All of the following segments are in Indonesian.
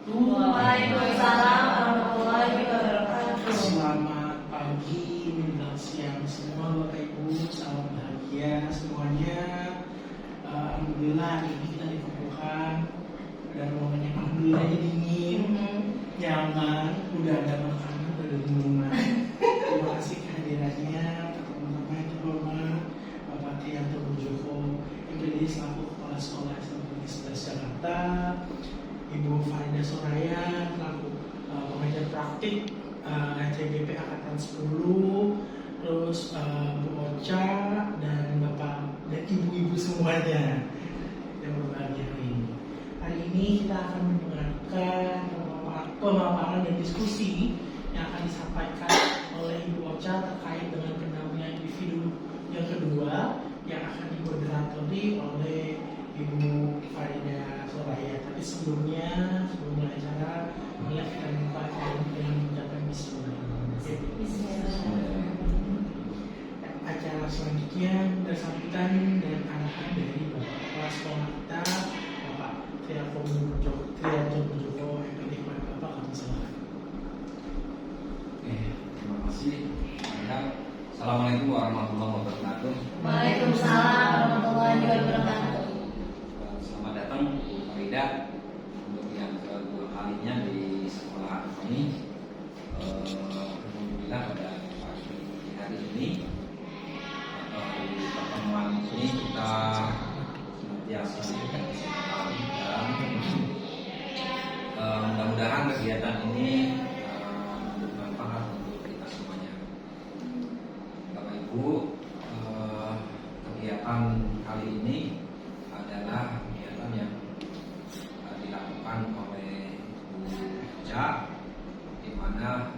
Waalaikumsalam warahmatullahi wabarakatuh. Selamat pagi, menjelang siang semua Bapak Ibu, salam bahagia semuanya. Alhamdulillah hari ini kita dikumpulkan dan ruangannya alhamdulillah dingin, nyaman, udah ada makanan dari rumah. Terima kasih kehadirannya teman-teman di rumah, Bapak Trianto Bujoko yang berdiri selaku Kepala Sekolah SMP 11 Jakarta, Ibu Farida Soraya selaku pengajar praktik CGP Angkatan 10, terus Bu Ocha dan Bapak dan Ibu-ibu semuanya yang berbahagia hari ini. Hari ini kita akan mendengarkan pemaparan dan diskusi yang akan disampaikan oleh Ibu Ocha terkait dengan pendampingan individu yang kedua yang akan dimoderatori oleh Ibu Farida Soraya. Tapi sebelumnya, sebelum mulai acara, marilah kita memulai dengan mengucapkan Bismillahirrahmanirrahim. Acara selanjutnya bersambutan dan arahan dari Bapak Kepala Sekolah kita, Bapak Trianto Bujoko, MPD. Bapak, kami silakan. Terima kasih. Assalamualaikum warahmatullahi wabarakatuh. Waalaikumsalam warahmatullahi wabarakatuh. Selamat datang Bu Farida untuk yang kedua kalinya di sekolah kami. Alhamdulillah pada pagi hari ini di pertemuan ini kita senantiasa diberikan kesempatan dan mudah-mudahan kegiatan ini bermanfaat untuk kita semuanya. Bapak Ibu, kegiatan kali ini adalah kegiatan yang dilakukan oleh Bu Ocha, di mana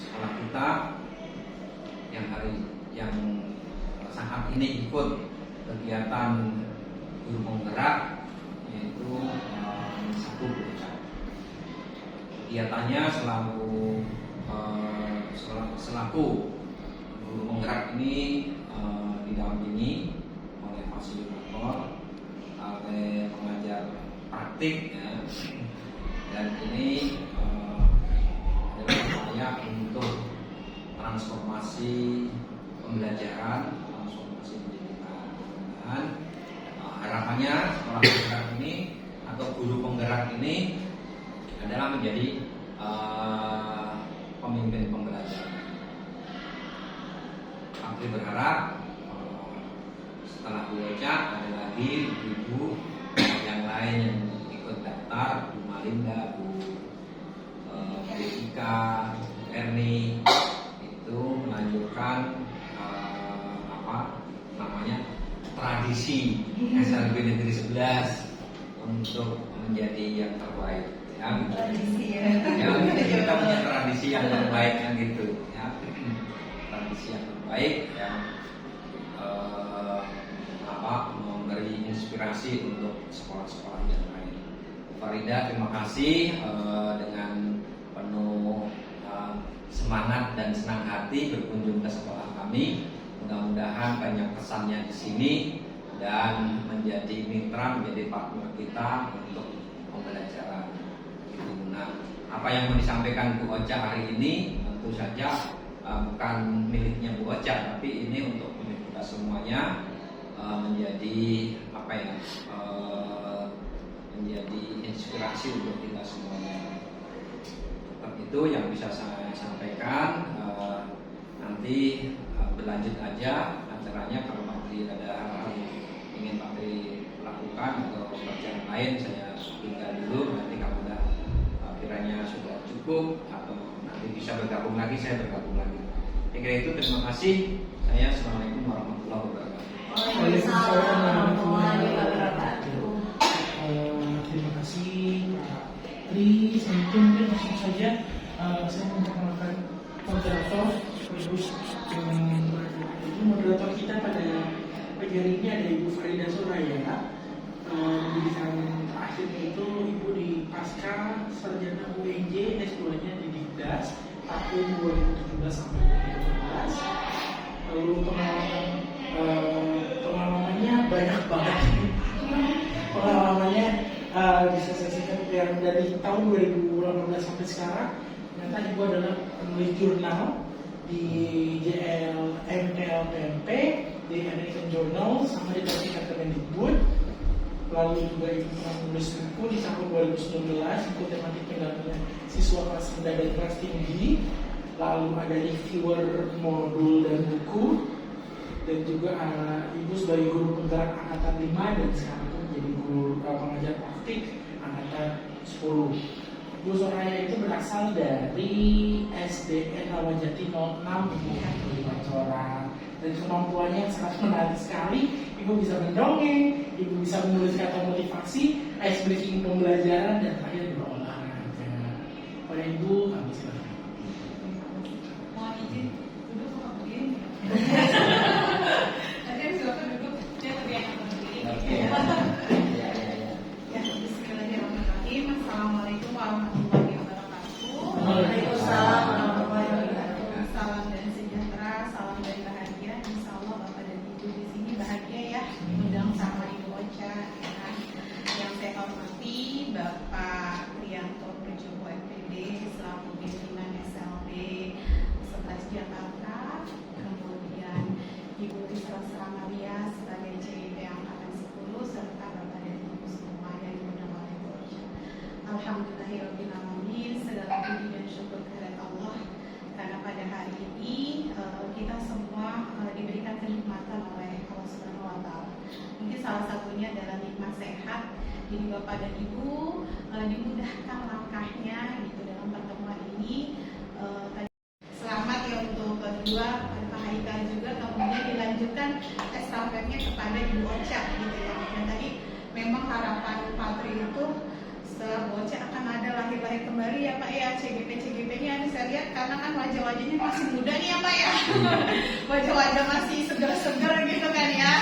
sekolah kita yang saat ini ikut kegiatan guru penggerak, yaitu satu Bu Ocha. Kegiatannya selaku guru penggerak ini didampingi oleh fasilitator, oleh pengajar praktik, ya. Dan ini adalah upaya untuk transformasi pembelajaran, transformasi pendidikan. Dan harapannya sekolah penggerak ini atau guru penggerak ini adalah menjadi pemimpin pembelajaran. Kami berharap setelah Bu Ocha ada lagi ibu yang lain yang ikut daftar, Bu Malinda, Bu Devika, Bu Erni, itu melanjutkan tradisi SLB Negeri 11 untuk menjadi yang terbaik. Ya, tradisi ya. Kita punya tradisi yang terbaik kan gitu. Ya, tradisi yang terbaik yang memberi inspirasi untuk sekolah-sekolah yang lain. Farida, terima kasih dengan penuh semangat dan senang hati berkunjung ke sekolah kami. Mudah-mudahan banyak pesannya di sini dan menjadi mitra, menjadi partner kita untuk pembelajaran. Nah, apa yang mau disampaikan Bu Ocha hari ini tentu saja bukan miliknya Bu Ocha, tapi ini untuk kita semuanya, menjadi menjadi inspirasi untuk kita semuanya. Tetap itu yang bisa saya sampaikan. Nanti berlanjut aja acaranya. Kalau Pak Tri ada hal-hal yang ingin Pak Tri lakukan atau pelajaran lain, saya tinggal dulu. Nanti kalau kiranya sudah cukup atau nanti bisa bergabung lagi, saya bergabung lagi. Kira itu, terima kasih. Saya Assalamualaikum warahmatullahi wabarakatuh. Waalaikumsalam warahmatullahi wabarakatuh. Terima kasih Pak Tri. Mungkin langsung saja saya memperkenalkan moderator. Moderator kita pada pagi hari ini ada Ibu Farida Soraya. Pendidikan terakhir itu Ibu di Pasca Sarjana UNJ, S2-nya di Dikdas tahun 2017 sampai 2018. Lalu pengalamannya banyak banget. Pengalamannya disosialisasikan yang dari tahun 2018 sampai sekarang. Ternyata ibu adalah penulis jurnal di JLMLPMP, di American Journal, sama di Tingkat Kemendikbud. Lalu juga ibu pernah menulis buku di tahun 2019, buku tematik pendampingan siswa kelas rendah dan kelas tinggi. Lalu ada reviewer modul dan buku. Dan juga ibu sebagai guru penggerak angkatan 5 dan sekarang itu menjadi guru pengajar praktik angkatan 10. Bu Soraya itu berasal dari SDN Rawajati 06 di Pancoran. Dan kemampuannya sangat menarik sekali. Ibu bisa mendongeng, ibu bisa menulis kata motivasi, ice breaking pembelajaran, dan terakhir berolahraga. Pada ibu kami silakan. Mohon izin duduk sama begini. Nanti silakan duduk. Saya lebih enak berdiri. Ya, bismillahirrahmanirrahim. Assalamualaikum warahmatullahi wabarakatuh. Waalaikumsalam warahmatullahi wabarakatuh. Salam dan sejahtera, salam dan bahagia. Insya Allah Bapak dan Ibu di sini bahagia ya, diundang sama Ibu Ocha. Ya. Yang saya hormati Bapak Prianto Projogo MPD selaku pimpinan SLB 11 Jakarta, kemudian Ibu Rizal Sramaria sebagai CIP Angkatan 10 serta Bapak dan Ibu semua yang diundang oleh Ibu Ocha. Alhamdulillahirrahmanirrahim, segala puji dan syukur kehadirat Allah karena pada hari ini kita semua diberikan kenikmatan oleh Allah Subhanahu wa Ta'ala. Mungkin salah satunya adalah nikmat sehat. Jadi Bapak dan Ibu dimudahkan langkahnya gitu dalam pertemuan ini. Selamat ya untuk kedua Pak Haikal juga, kemudian dilanjutkan estafetnya kepada Ibu Ocha gitu ya. Dan tadi memang harapan Patri itu setelah Bu Ocha akan ada lahir-lahir kembali ya Pak ya, CGP-nya ini saya lihat karena kan wajah-wajahnya masih muda nih ya Pak ya. Wajah-wajah masih seger-seger gitu kan ya.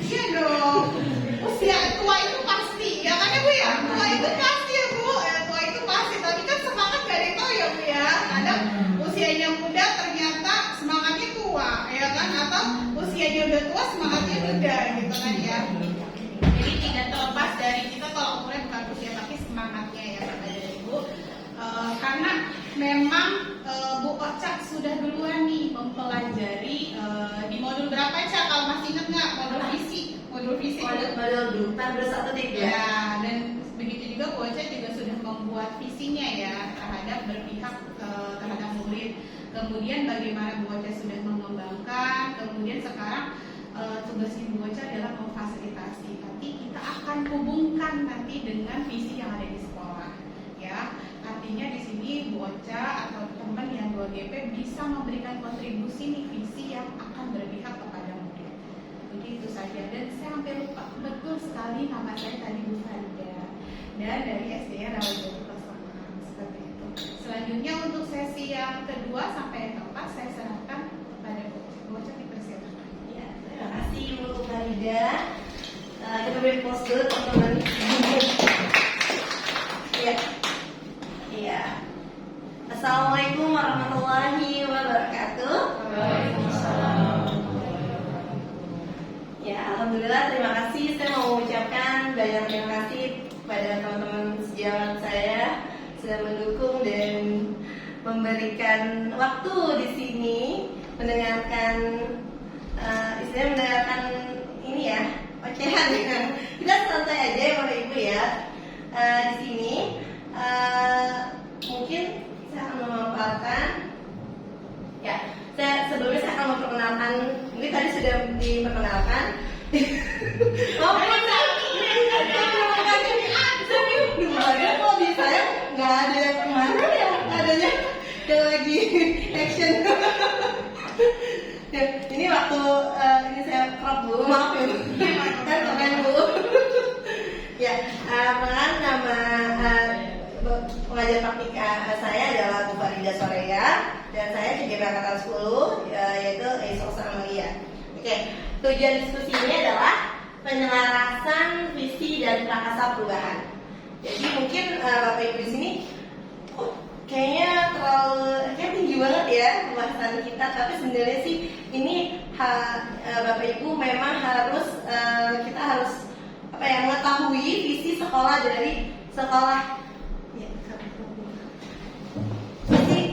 Iya dong. Usia tua itu pasti, ya kan ya Bu ya? Tua itu pasti ya Bu, tua itu pasti. Tapi kan semangat gak ada yang tahu ya Bu ya. Kadang usianya muda ternyata semangatnya tua, ya kan? Atau usianya udah tua semangatnya muda gitu kan ya. Jadi tidak terlepas dari kita kalau umurnya bukan usia tapi semangatnya ya Bapak dan Ibu. Karena memang Bu Ocha sudah duluan nih mempelajari di modul berapa Cak? Kalau masih ingat nggak modul visi? Modul Modul 1 tip ya. Ya, dan begitu juga Bu Ocha juga sudah membuat visinya ya terhadap berpihak terhadap murid. Kemudian bagaimana Bu Ocha sudah mengembangkan. Kemudian sekarang tugas Ibu Ocha adalah memfasilitasi. Nanti kita akan hubungkan nanti dengan visi yang ada di sekolah. Ya, artinya di sini Bu Ocha atau teman yang 2GP bisa memberikan kontribusi nih visi yang akan berpihak kepada murid. Jadi itu saja. Dan saya hampir lupa betul sekali nama saya tadi Bu Farida dan dari SDN Rawajati kelas 6 seperti itu. Selanjutnya untuk sesi yang kedua sampai yang keempat saya serahkan kepada Bu Ocha dipersilakan. Ya, terima kasih Bu Farida. Kita beri pause dulu teman-teman. Iya. Iya. Assalamualaikum warahmatullahi wabarakatuh. Waalaikumsalam. Ya, alhamdulillah, terima kasih. Saya mau mengucapkan banyak terima kasih kepada teman-teman sejawat saya sudah mendukung dan memberikan waktu di sini mendengarkan istilahnya mendengarkan ini ya, ocehan ya. Kita santai aja ya Bapak Ibu ya. Di sini mungkin saya akan memaparkan ya. Sebelumnya saya akan memperkenalkan, mungkin tadi sudah diperkenalkan. Kok di saya nggak ada yang kemana ya, adanya yang lagi action. Ya, ini waktu ini saya crop dulu, maaf ya, saya komen dulu. Ya, perkenalkan nama pengajar praktik saya adalah Bu Farida Soraya dan saya CGP Angkatan 10 yaitu Rizal Sramaria. Oke, tujuan diskusi ini adalah penyelarasan visi dan prakasa perubahan. Jadi mungkin Bapak Ibu di sini kayaknya kayak tinggi banget ya pembahasan kita, tapi sebenarnya sih ini Bapak Ibu memang harus kita harus apa ya, mengetahui visi sekolah dari sekolah ya,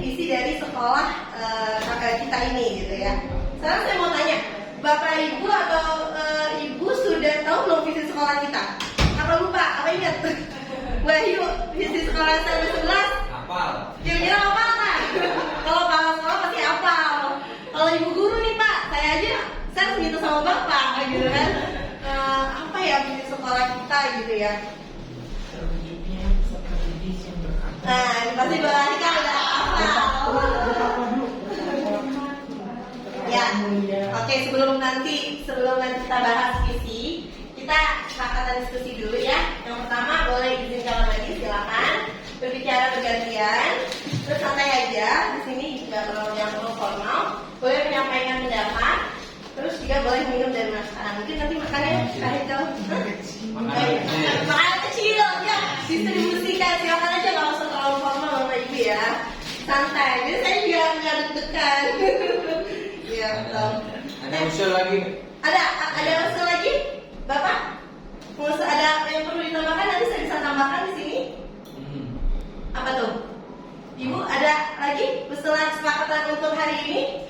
visi dari sekolah kita ini gitu ya. Sekarang saya mau tanya, Bapak Ibu atau Ibu sudah tahu belum visi sekolah kita? Apa lupa? Apa ingat? Wahyu, visi sekolah saya 11? Hafal. Kira-kira apa kan? Kalau kepala sekolah pasti hafal. Kalau ibu guru nih Pak, saya aja saya harus gitu sama Bapak gitu kan. Apa ya visi sekolah kita gitu ya? Terwujudnya peserta didik yang berkata. Nah, ini pasti balik kan udah hafal. Ya, oke sebelum nanti kita bahas visi, kita kesepakatan diskusi dulu ya. Yang pertama boleh izin jalan lagi, silakan berbicara bergantian, terus santai aja. Di sini juga terlalu yang formal, boleh menyampaikan pendapat, terus juga boleh minum dari makanan. Mungkin nanti makannya itu makanan kecil ya, distribusikan. Silakan aja, nggak usah terlalu formal Bapak Ibu ya, santai. Jadi saya juga nggak deg-degan. Ya, Ada usul lagi? ada usul lagi, Bapak? Usul ada yang perlu ditambahkan, nanti saya bisa tambahkan di sini. Apa tuh? Ibu ada lagi usulan kesepakatan untuk hari ini?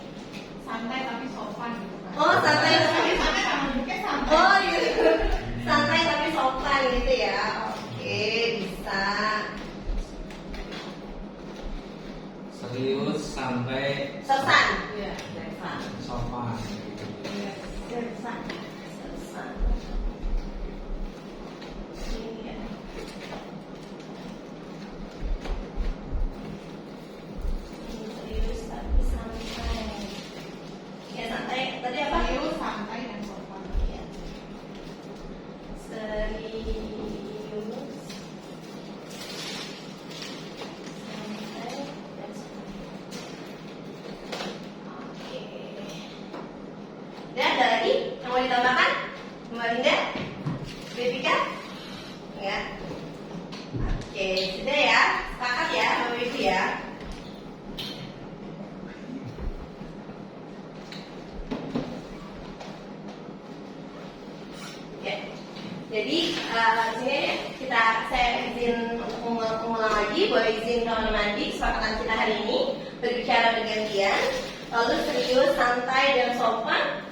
Santai tapi sopan gitu kan. Oh, santai tapi Santai sama duduknya santai. oh gitu. Santai tapi sopan gitu ya. Oke, bisa. Serius sampai Sersan. Iya. sopan. Sersan. Sersan. Iya. Serius tapi santai. Ya santai. Tadi apa? Serius, santai dan sopan. Ya. Serius. Santai dan sopan. Oke. Dan ada lagi yang mau ditambahkan? Mbak Linda? Bebika? Ya. Oke, sudah ya. Sepakat ya, Bapak Ibu ya. Ya. Jadi di sini saya izin untuk mengulang lagi, boleh izin kamar mandi kesepakatan kita hari ini berbicara bergantian, lalu serius, santai dan sopan,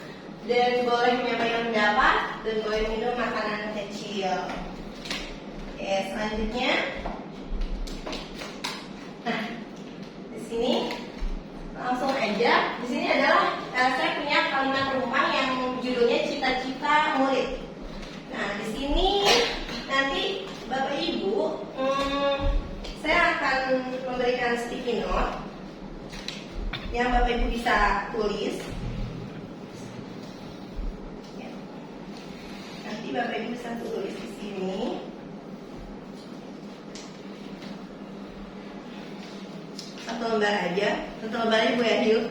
dan boleh menyampaikan pendapat dan boleh minum makanan kecil. Oke, selanjutnya, nah di sini langsung aja. Di sini adalah saya punya kalimat rumah yang judulnya cita-cita murid. Nah, di sini nanti Bapak Ibu, saya akan memberikan sticky note yang Bapak Ibu bisa tulis. Ya. Nanti Bapak Ibu bisa tulis di sini. Satu lembar aja, satu lembar Ibu ya, yuk.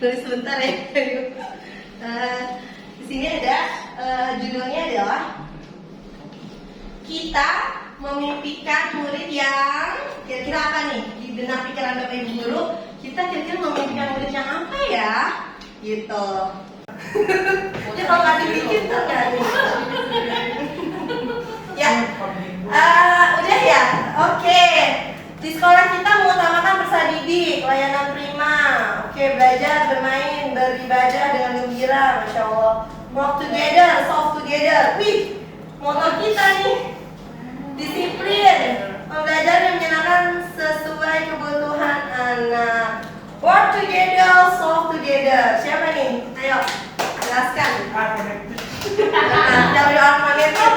Tulis sebentar ya, yuk. Di sini ada judulnya adalah kita memimpikan murid yang kira-kira apa nih di benak pikiran Bapak Ibu guru, kita kira-kira memimpikan murid yang apa ya gitu. Jadi kalau nggak dibikin tuh nggak nih. Ya, udah ya, oke. Di sekolah kita mengutamakan peserta didik, layanan prima, oke, belajar, bermain, beribadah dengan gembira, masya Allah. Work together, solve together. Wih, moto kita nih. Disiplin, pembelajaran yang menyenangkan sesuai kebutuhan anak. Work together, solve together. Siapa nih? Ayo, jelaskan. Dari orang mana itu?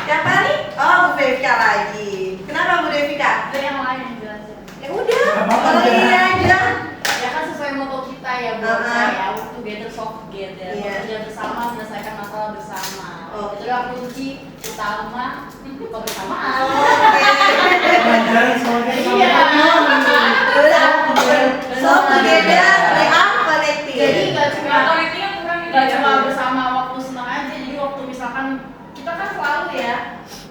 Siapa nih? Oh, Bu Devika lagi. Kenapa Bu Devika? Ada yang lain yang jelasin. Ya udah, kalau ini aja. Ya kan sesuai moto kita ya buat saya, work together, solve together. Iya. Bekerja bersama, selesaikan masalah bersama. Oh. Itulah kunci utama kebersamaan. Pelajaran sebagai Iya. Solve together, we are connected. Jadi nggak cuma Connectingnya kurang ini nggak ya. cuma bersama waktu senang aja. Jadi waktu misalkan kita kan selalu ya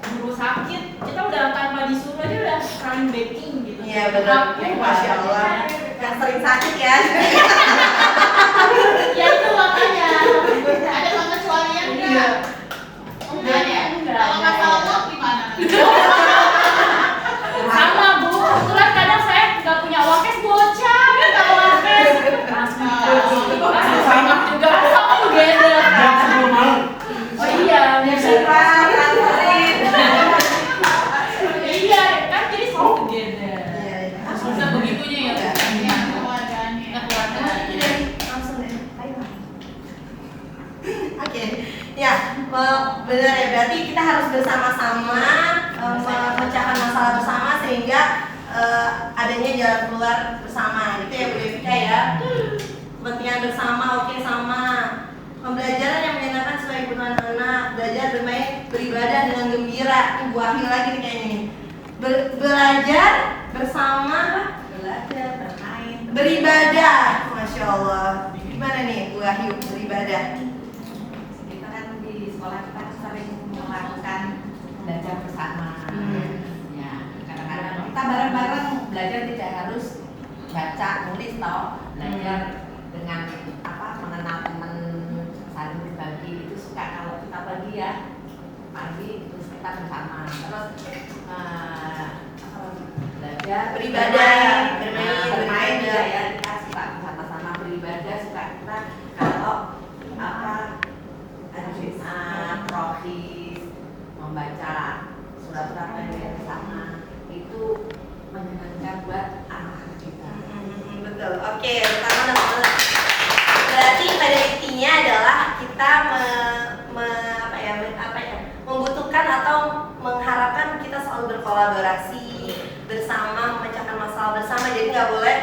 guru sakit, kita udah tanpa disuruh aja udah saling backing gitu. Iya benar, masya Allah. Yang sering sakit ya. Ya itu makanya ada pengecualian kan. Iya. Enggak ya? Enggak Kalau ada, masalah ya. lo gimana? Sama Bu, kebetulan kadang saya nggak punya wakes bocah, nggak wakes. Langsung sama juga sama together. Dan sebelum malam. Oh iya, Suka nganterin. iya kan jadi sama together. Iya, iya. Sebegitunya ya. Ya, keluarganya. Keluarga. Langsung deh. Ayo. Oke, ya benar ya, berarti kita harus bersama-sama memecahkan masalah bersama sehingga adanya jalan keluar bersama gitu ya Bu Devika ya. Kepentingan bersama, oke sama. Pembelajaran yang menyenangkan sebagai ibu anak, belajar bermain, beribadah dengan gembira. Ini Bu Ahil lagi nih kayaknya nih. Belajar bersama, belajar bermain, beribadah. Masya Allah. Gimana nih Bu Ahil beribadah? Kita kan di sekolah kita sering melakukan belajar bersama. Ya, kadang-kadang kita bareng-bareng belajar tidak harus baca tulis toh, belajar dengan mengenal teman, saling berbagi. Itu suka kalau kita pagi ya, pagi terus kita bersama. Terus belajar Beribadah, bermain bermain, juga ya, kita suka bersama-sama beribadah, suka kita kalau profis membaca surat-surat yang bersama itu menyenangkan buat anak kita. Betul. Oke, pertama teman-teman. Berarti pada intinya adalah kita membutuhkan atau mengharapkan kita selalu berkolaborasi bersama, memecahkan masalah bersama. Jadi nggak boleh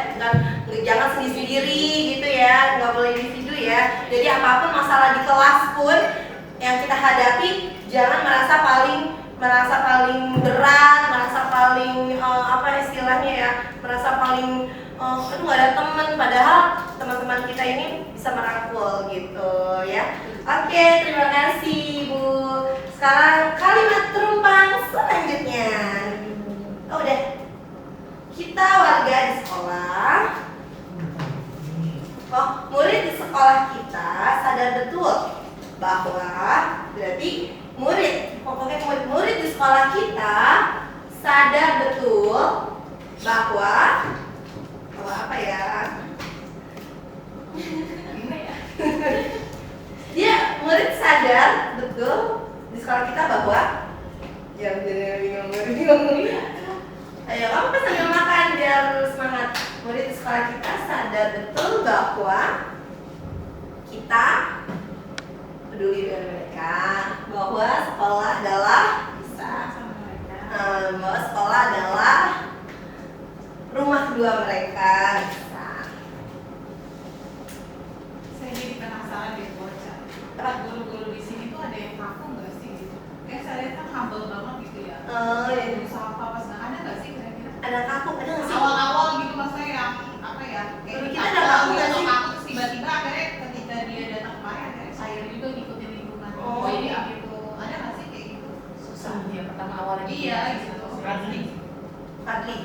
jangan sendiri-sendiri gitu ya, nggak boleh individu ya. Jadi apapun masalah di kelas pun yang kita hadapi, jangan merasa paling berat, merasa paling apa istilahnya ya, merasa paling aduh nggak ada teman, padahal teman-teman kita ini bisa merangkul gitu ya. Oke, terima kasih Bu. Sekarang kalimat terumpang selanjutnya. Oh udah, kita warga di sekolah, murid di sekolah kita sadar betul bahwa berarti pokoknya murid di sekolah kita sadar betul bahwa apa ya? Dia murid sadar betul di sekolah kita bahwa ya bingung. Ayo kamu kan sambil makan biar semangat. Murid di sekolah kita sadar betul bahwa kita peduli dengan mereka, bahwa sekolah adalah bahwa sekolah adalah rumah kedua mereka. Saya jadi penasaran deh bocah. Guru-guru di sini tuh ada yang kaku nggak sih gitu? Kayak saya lihat kan humble banget gitu ya. Ya. Berusaha apa segala ada nggak sih kira-kira? Ada kaku, ada nggak sih? Awal-awal gitu maksudnya yang apa ya? Guru kita ada kaku nggak sih? Kaku terus tiba-tiba akhirnya ketika dia datang kemarin akhirnya saya juga ngikutin lingkungan. Oh, jadi iya. gitu. Ada nggak sih kayak gitu? Susah ya pertama awalnya. Iya gitu. Fadli.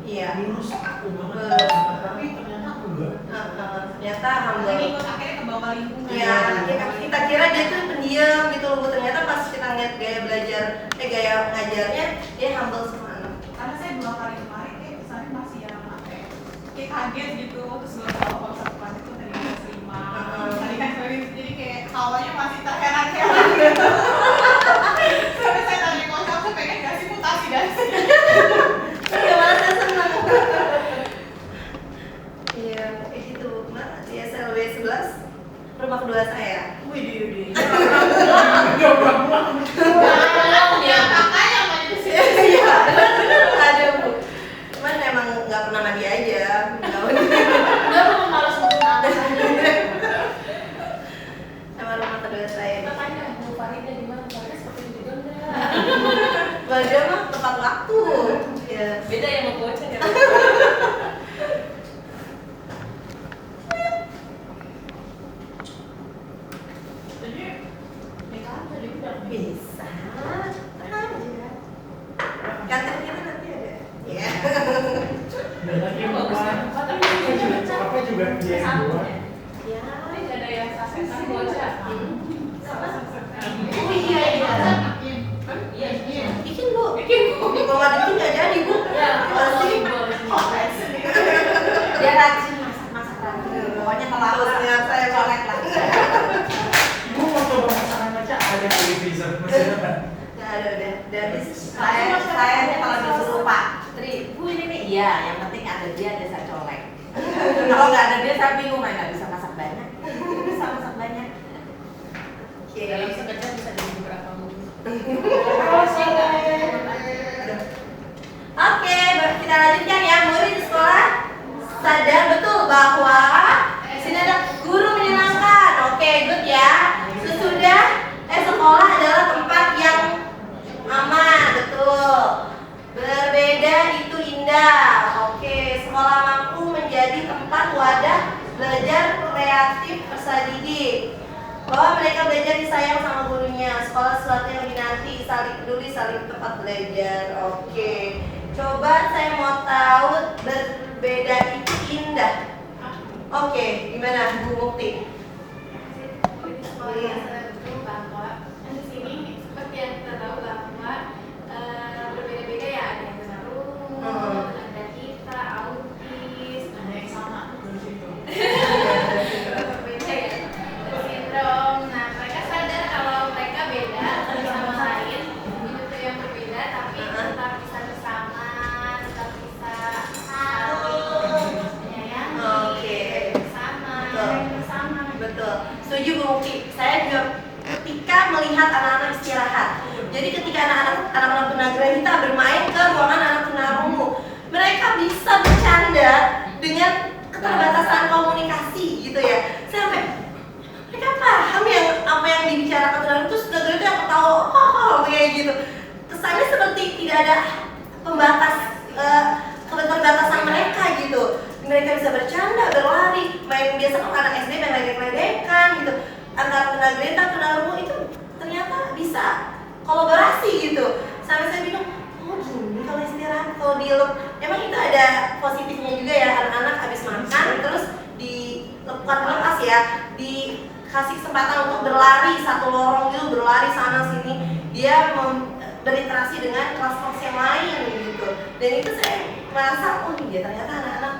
Iya. Lulus aku banget, tapi ternyata aku enggak. Ternyata Tapi humble. ikut akhirnya ke bawah lingkungan. Ya, kita kira dia tuh pendiam gitu loh, Bu. Ternyata pas kita ngeliat gaya ngajarnya, dia humble sama anak. Karena saya 2 kali kemarin kayak misalnya masih yang apa ya, kayak kaget gitu, terus gue tahu kalau satu kelas itu tadi kelas 5 tadi kan jadi kayak hawanya masih terheran-heran gitu. Sampai saya tanya kalau saya pengen kasih mutasi dari sini. Iya, malah saya senang. Iya, kayak gitu. Mana di SLW 11 rumah kedua saya. Widih. Ya makanya mau di sini. Iya, benar ada Bu. Cuman emang nggak pernah mandi aja. Enggak mau malas untuk atas aja. Sama rumah kedua saya. Kita tanya Bu Farida di mana? Farida seperti itu juga enggak? Belajar mah tepat waktu. Ya. Beda ya sama bocah ya. Jadi mereka tadi udah Bisa. Tenang aja. Kantor kita nanti ada. Ya. Dan lagi Ya, bagus kan? apa juga dia yang buat. Ya. Tapi nggak ada yang sasetan bocah. Apa? nggak jadi Bu. Ya, Pasti. Dia rajin masak rajin. Pokoknya kalau Terus ingat saya colek lah. Gue mau coba masakan aja ada di freezer, masih ada kan? Nggak ada udah. Dari Saya kalau disuruh Pak Tri, Bu ini nih, iya, yang penting ada dia saya colek. Kalau nggak ada dia saya bingung, nggak bisa masak banyak. Bisa masak banyak. Oke. Dalam sekejap bisa jadi beberapa minggu. Oke, kita lanjutkan ya. Murid di sekolah sadar betul bahwa di sini ada guru menyenangkan. Oke, good ya. Sesudah sekolah adalah tempat yang aman, betul. Berbeda itu indah. Oke, sekolah mampu menjadi tempat wadah belajar kreatif peserta didik. Bahwa mereka belajar disayang sama gurunya. Sekolah sesuatu yang dinanti, saling peduli, saling tempat belajar. Oke. Coba saya mau tahu berbeda itu indah. Oke, gimana Bu Mukti? Betul bahwa di sini seperti yang kita tahu bahwa berbeda-beda ya, ada yang tunarungu, ada kita, autis, Ada yang sama dari situ. berbeda ya, sindrom. Nah, mereka sadar kalau mereka beda satu sama lain, itu yang berbeda, tapi tetap bisa bersama, tetap bisa saling menyayangi, Oke. bersama, Betul. bersama. Betul. Setuju Bu Mukti. Saya juga ketika melihat anak-anak istirahat. Jadi ketika anak-anak tunagrahita bermain ke ruangan anak tunarungu, mereka bisa bercanda dengan keterbatasan komunikasi gitu ya. Saya sampai mereka paham yang apa yang dibicarakan tunarungu, terus tunagrahita yang ketawa kayak gitu. Kesannya seperti tidak ada pembatas keterbatasan mereka gitu. Mereka bisa bercanda, berlari, main biasa kalau anak SD main ledek-ledekan gitu. Antara tunagrahita, tunarungu itu ternyata bisa kolaborasi gitu. Sampai saya bingung, oh gini kalau istirahat, kalau dilep, emang itu ada positifnya juga ya. Anak-anak habis makan terus bukan lepas ya, dikasih kesempatan untuk berlari satu lorong gitu, berlari sana sini, dia berinteraksi dengan kelas-kelas yang lain gitu. Dan itu saya merasa, oh iya ternyata anak-anak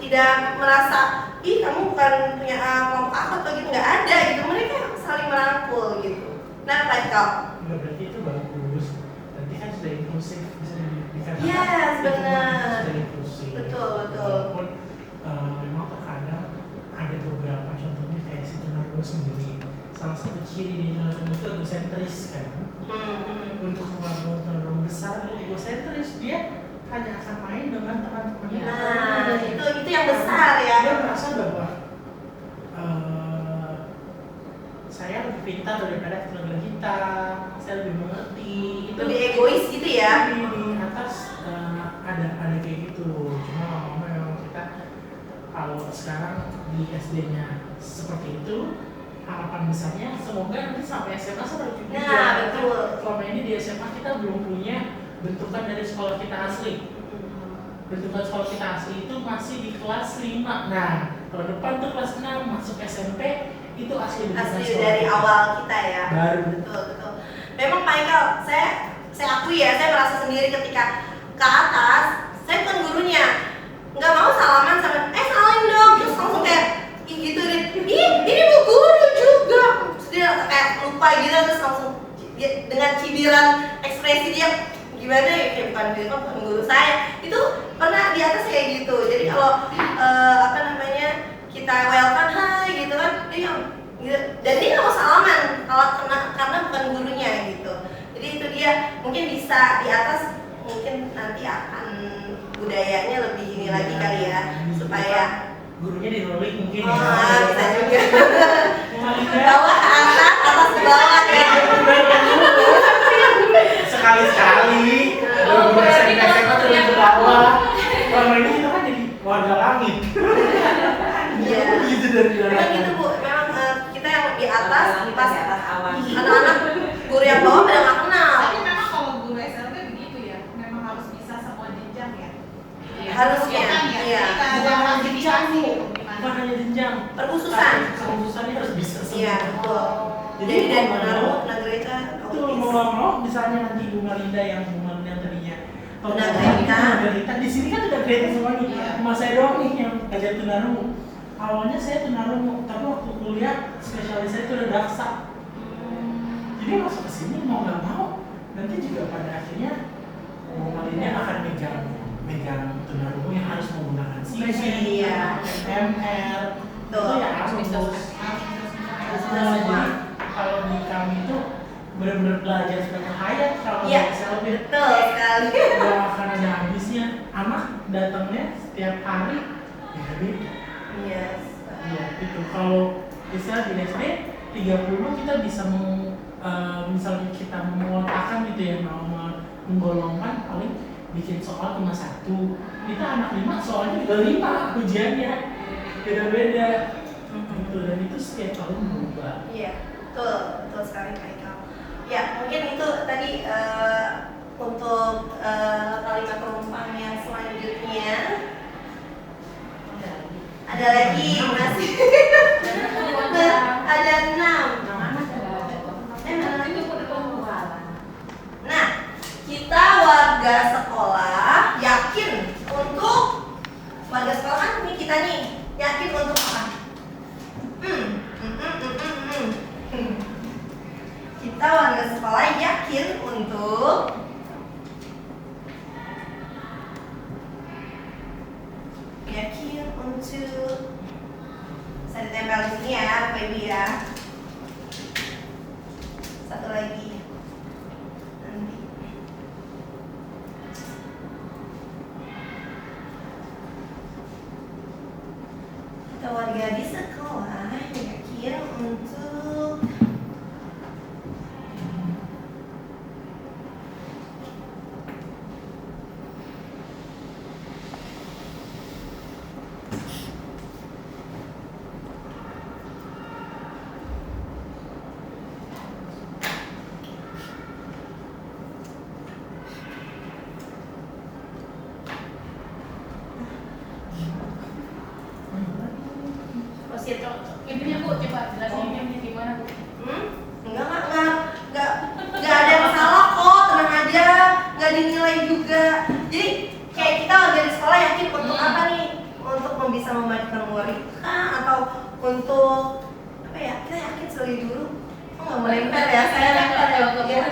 tidak merasa ih kamu bukan punya kelompok apa atau gitu, nggak ada gitu, mereka saling merangkul gitu. Nah Pak Ika, Nggak, berarti itu bagus. Berarti kan sudah inklusif, bisa dikatakan. Yes, itu benar. sudah inklusif. Betul. Walaupun memang terkadang ada beberapa contohnya kayak si tunarungu sendiri. Salah satu ciri di tunarungu itu egosentris kan. Untuk tunarungu besar egosentris, dia hanya akan main dengan teman-temannya. nah itu yang besar ya. Dia merasa bahwa saya lebih pintar daripada tunagrahita, saya lebih mengerti. Itu Lebih egois gitu ya. di atas ada kayak gitu. Cuma lama-lama memang kita kalau sekarang di SD-nya seperti itu, harapan besarnya semoga nanti sampai SMA seperti itu. Nah, betul. Selama ini di SMA kita belum punya bentukan dari sekolah kita asli. Bentukan sekolah kita asli itu masih di kelas 5. Nah, kalau depan tuh kelas 6 masuk SMP itu asli bentukan Asli sekolah dari kita. awal kita ya. Baru. Betul. Memang Pak Ika, saya akui ya, saya merasa sendiri ketika ke atas, saya bukan gurunya, nggak mau salaman sama, salam dong, terus langsung kayak gitu deh, ini bu guru juga, terus dia kayak lupa gitu, terus langsung dengan cibiran ekspresi dia gimana ya, kayak bukan guru saya, itu pernah di atas kayak gitu. Jadi kalau kita welcome hai gitu kan, dia gitu, dan dia nggak mau salaman karena bukan gurunya gitu. Jadi itu dia, mungkin bisa di atas, mungkin nanti akan budayanya lebih ini lagi kali ya, supaya gurunya di rolling mungkin bisa juga Malika, bawah ke atas ke bawah ya. sekali-sekali guru SMP turun ke bawah. Selama ini kita kan jadi warga langit. Iya. Gitu dari Memang gitu Bu, memang kita yang di atas pas atas awan. anak-anak guru yang bawah pada nggak kenal. Tapi memang kalau guru SMP begitu ya, memang harus bisa semua jenjang ya. Harusnya, Kan ya, iya. kita ada Bukan hanya klasifikasi jenjang, gimana. bukan hanya jenjang. Perkhususan. Perkhususannya harus bisa semua. Iya, betul. Jadi Jadi dari mau Tunarungu, Tunagrahita nggak mau misalnya nanti Bu Marinda yang tadinya Tunagrita. di sini kan tunagrita semuanya. Iya. Mas saya doang nih yang ngajar tunarungu. Awalnya saya tunarungu, tapi waktu kuliah spesialis saya itu udah daksa. Jadi masuk ke sini mau nggak mau nanti juga pada akhirnya Bu Marinda akan megang tunarungu yang harus menggunakan Iya. MR, itu ya harus. Nah, jadi kalau di kami itu benar-benar belajar sebagai hayat kalau Iya, saya lebih betul sekali. nggak akan ada habisnya. Anak datangnya setiap hari ya beda. Yes. Iya gitu. Kalau misalnya di SD 30 kita bisa misalnya kita mengotakkan gitu ya, mau menggolongkan paling bikin soal cuma 1. Kita anak 5 soalnya juga 5 ujiannya beda-beda gitu, dan itu setiap tahun berubah. Iya, betul sekali Kak Ikal. Ya, mungkin itu tadi untuk kalimat penumpang yang selanjutnya. Ada lagi masih ada 6. Nah, kita warga sekolah yakin untuk warga sekolah kan nih kita nih yakin untuk apa? Kita warga sekolah yakin untuk saya tempel di sini ya, baby ya. Satu lagi nanti. Kita warga di sekolah yakin untuk Intinya Bu, coba jelasin ini gimana Bu? Enggak ada yang salah kok, tenang aja, nggak dinilai juga. Jadi kayak kita warga di sekolah yakin untuk apa nih? Untuk bisa memajukan murid atau untuk apa ya? Kita yakin sebagai guru. Oh nggak mau lempar ya, saya lempar ya untuk ya.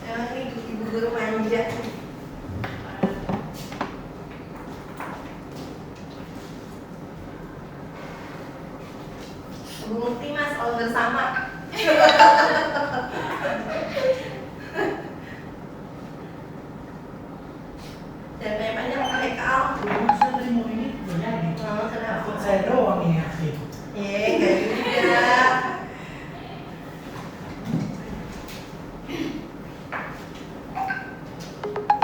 Emang ini ibu guru manja. Bu Mukti mas, selalu bersama. Dan banyak-banyak pakai kal. Saya tadi mau ini jadi. Oh, kenapa? Takut saya doang ini yakin. Enggak juga.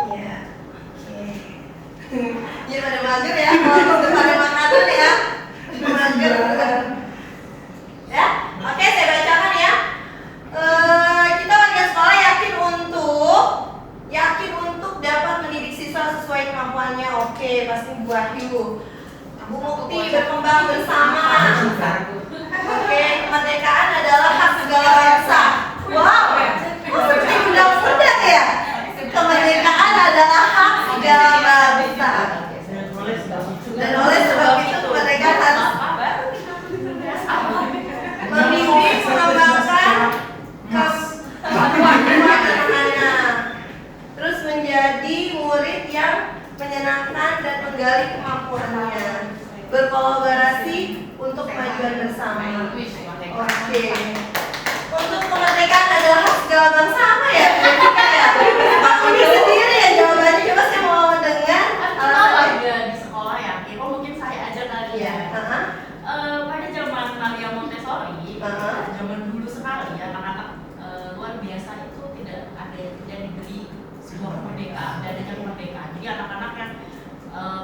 Iya. Oke. Ya pada mager ya, kalau pada makanan ya. Mager. Ya, oke saya bacakan ya. Kita warga sekolah yakin untuk dapat mendidik siswa sesuai kemampuannya. Oke, pasti Bu Wahyu. Bu Mukti berkembang bersama. Oke, kemerdekaan adalah hak segala bangsa. Wow, seperti undang-undang ya. Kemerdekaan adalah hak segala bangsa. Dan oleh sebab itu kemerdekaan harus membimbing, mengembangkan kemampuan anak-anak, terus menjadi murid yang menyenangkan dan menggali kemampuannya, berkolaborasi untuk kemajuan bersama. Oke. Untuk kemerdekaan adalah hak segala bangsa apa ya? Pak Uni sendiri ya jawabannya. Coba saya mau dengar Warga di sekolah yakin, mungkin saya aja kali ya. Pada zaman Maria Montessori, zaman dulu sekali ya, anak-anak luar biasa itu tidak ada yang tidak diberi sebuah kemerdekaan, tidak adanya kemerdekaan. Jadi anak-anak yang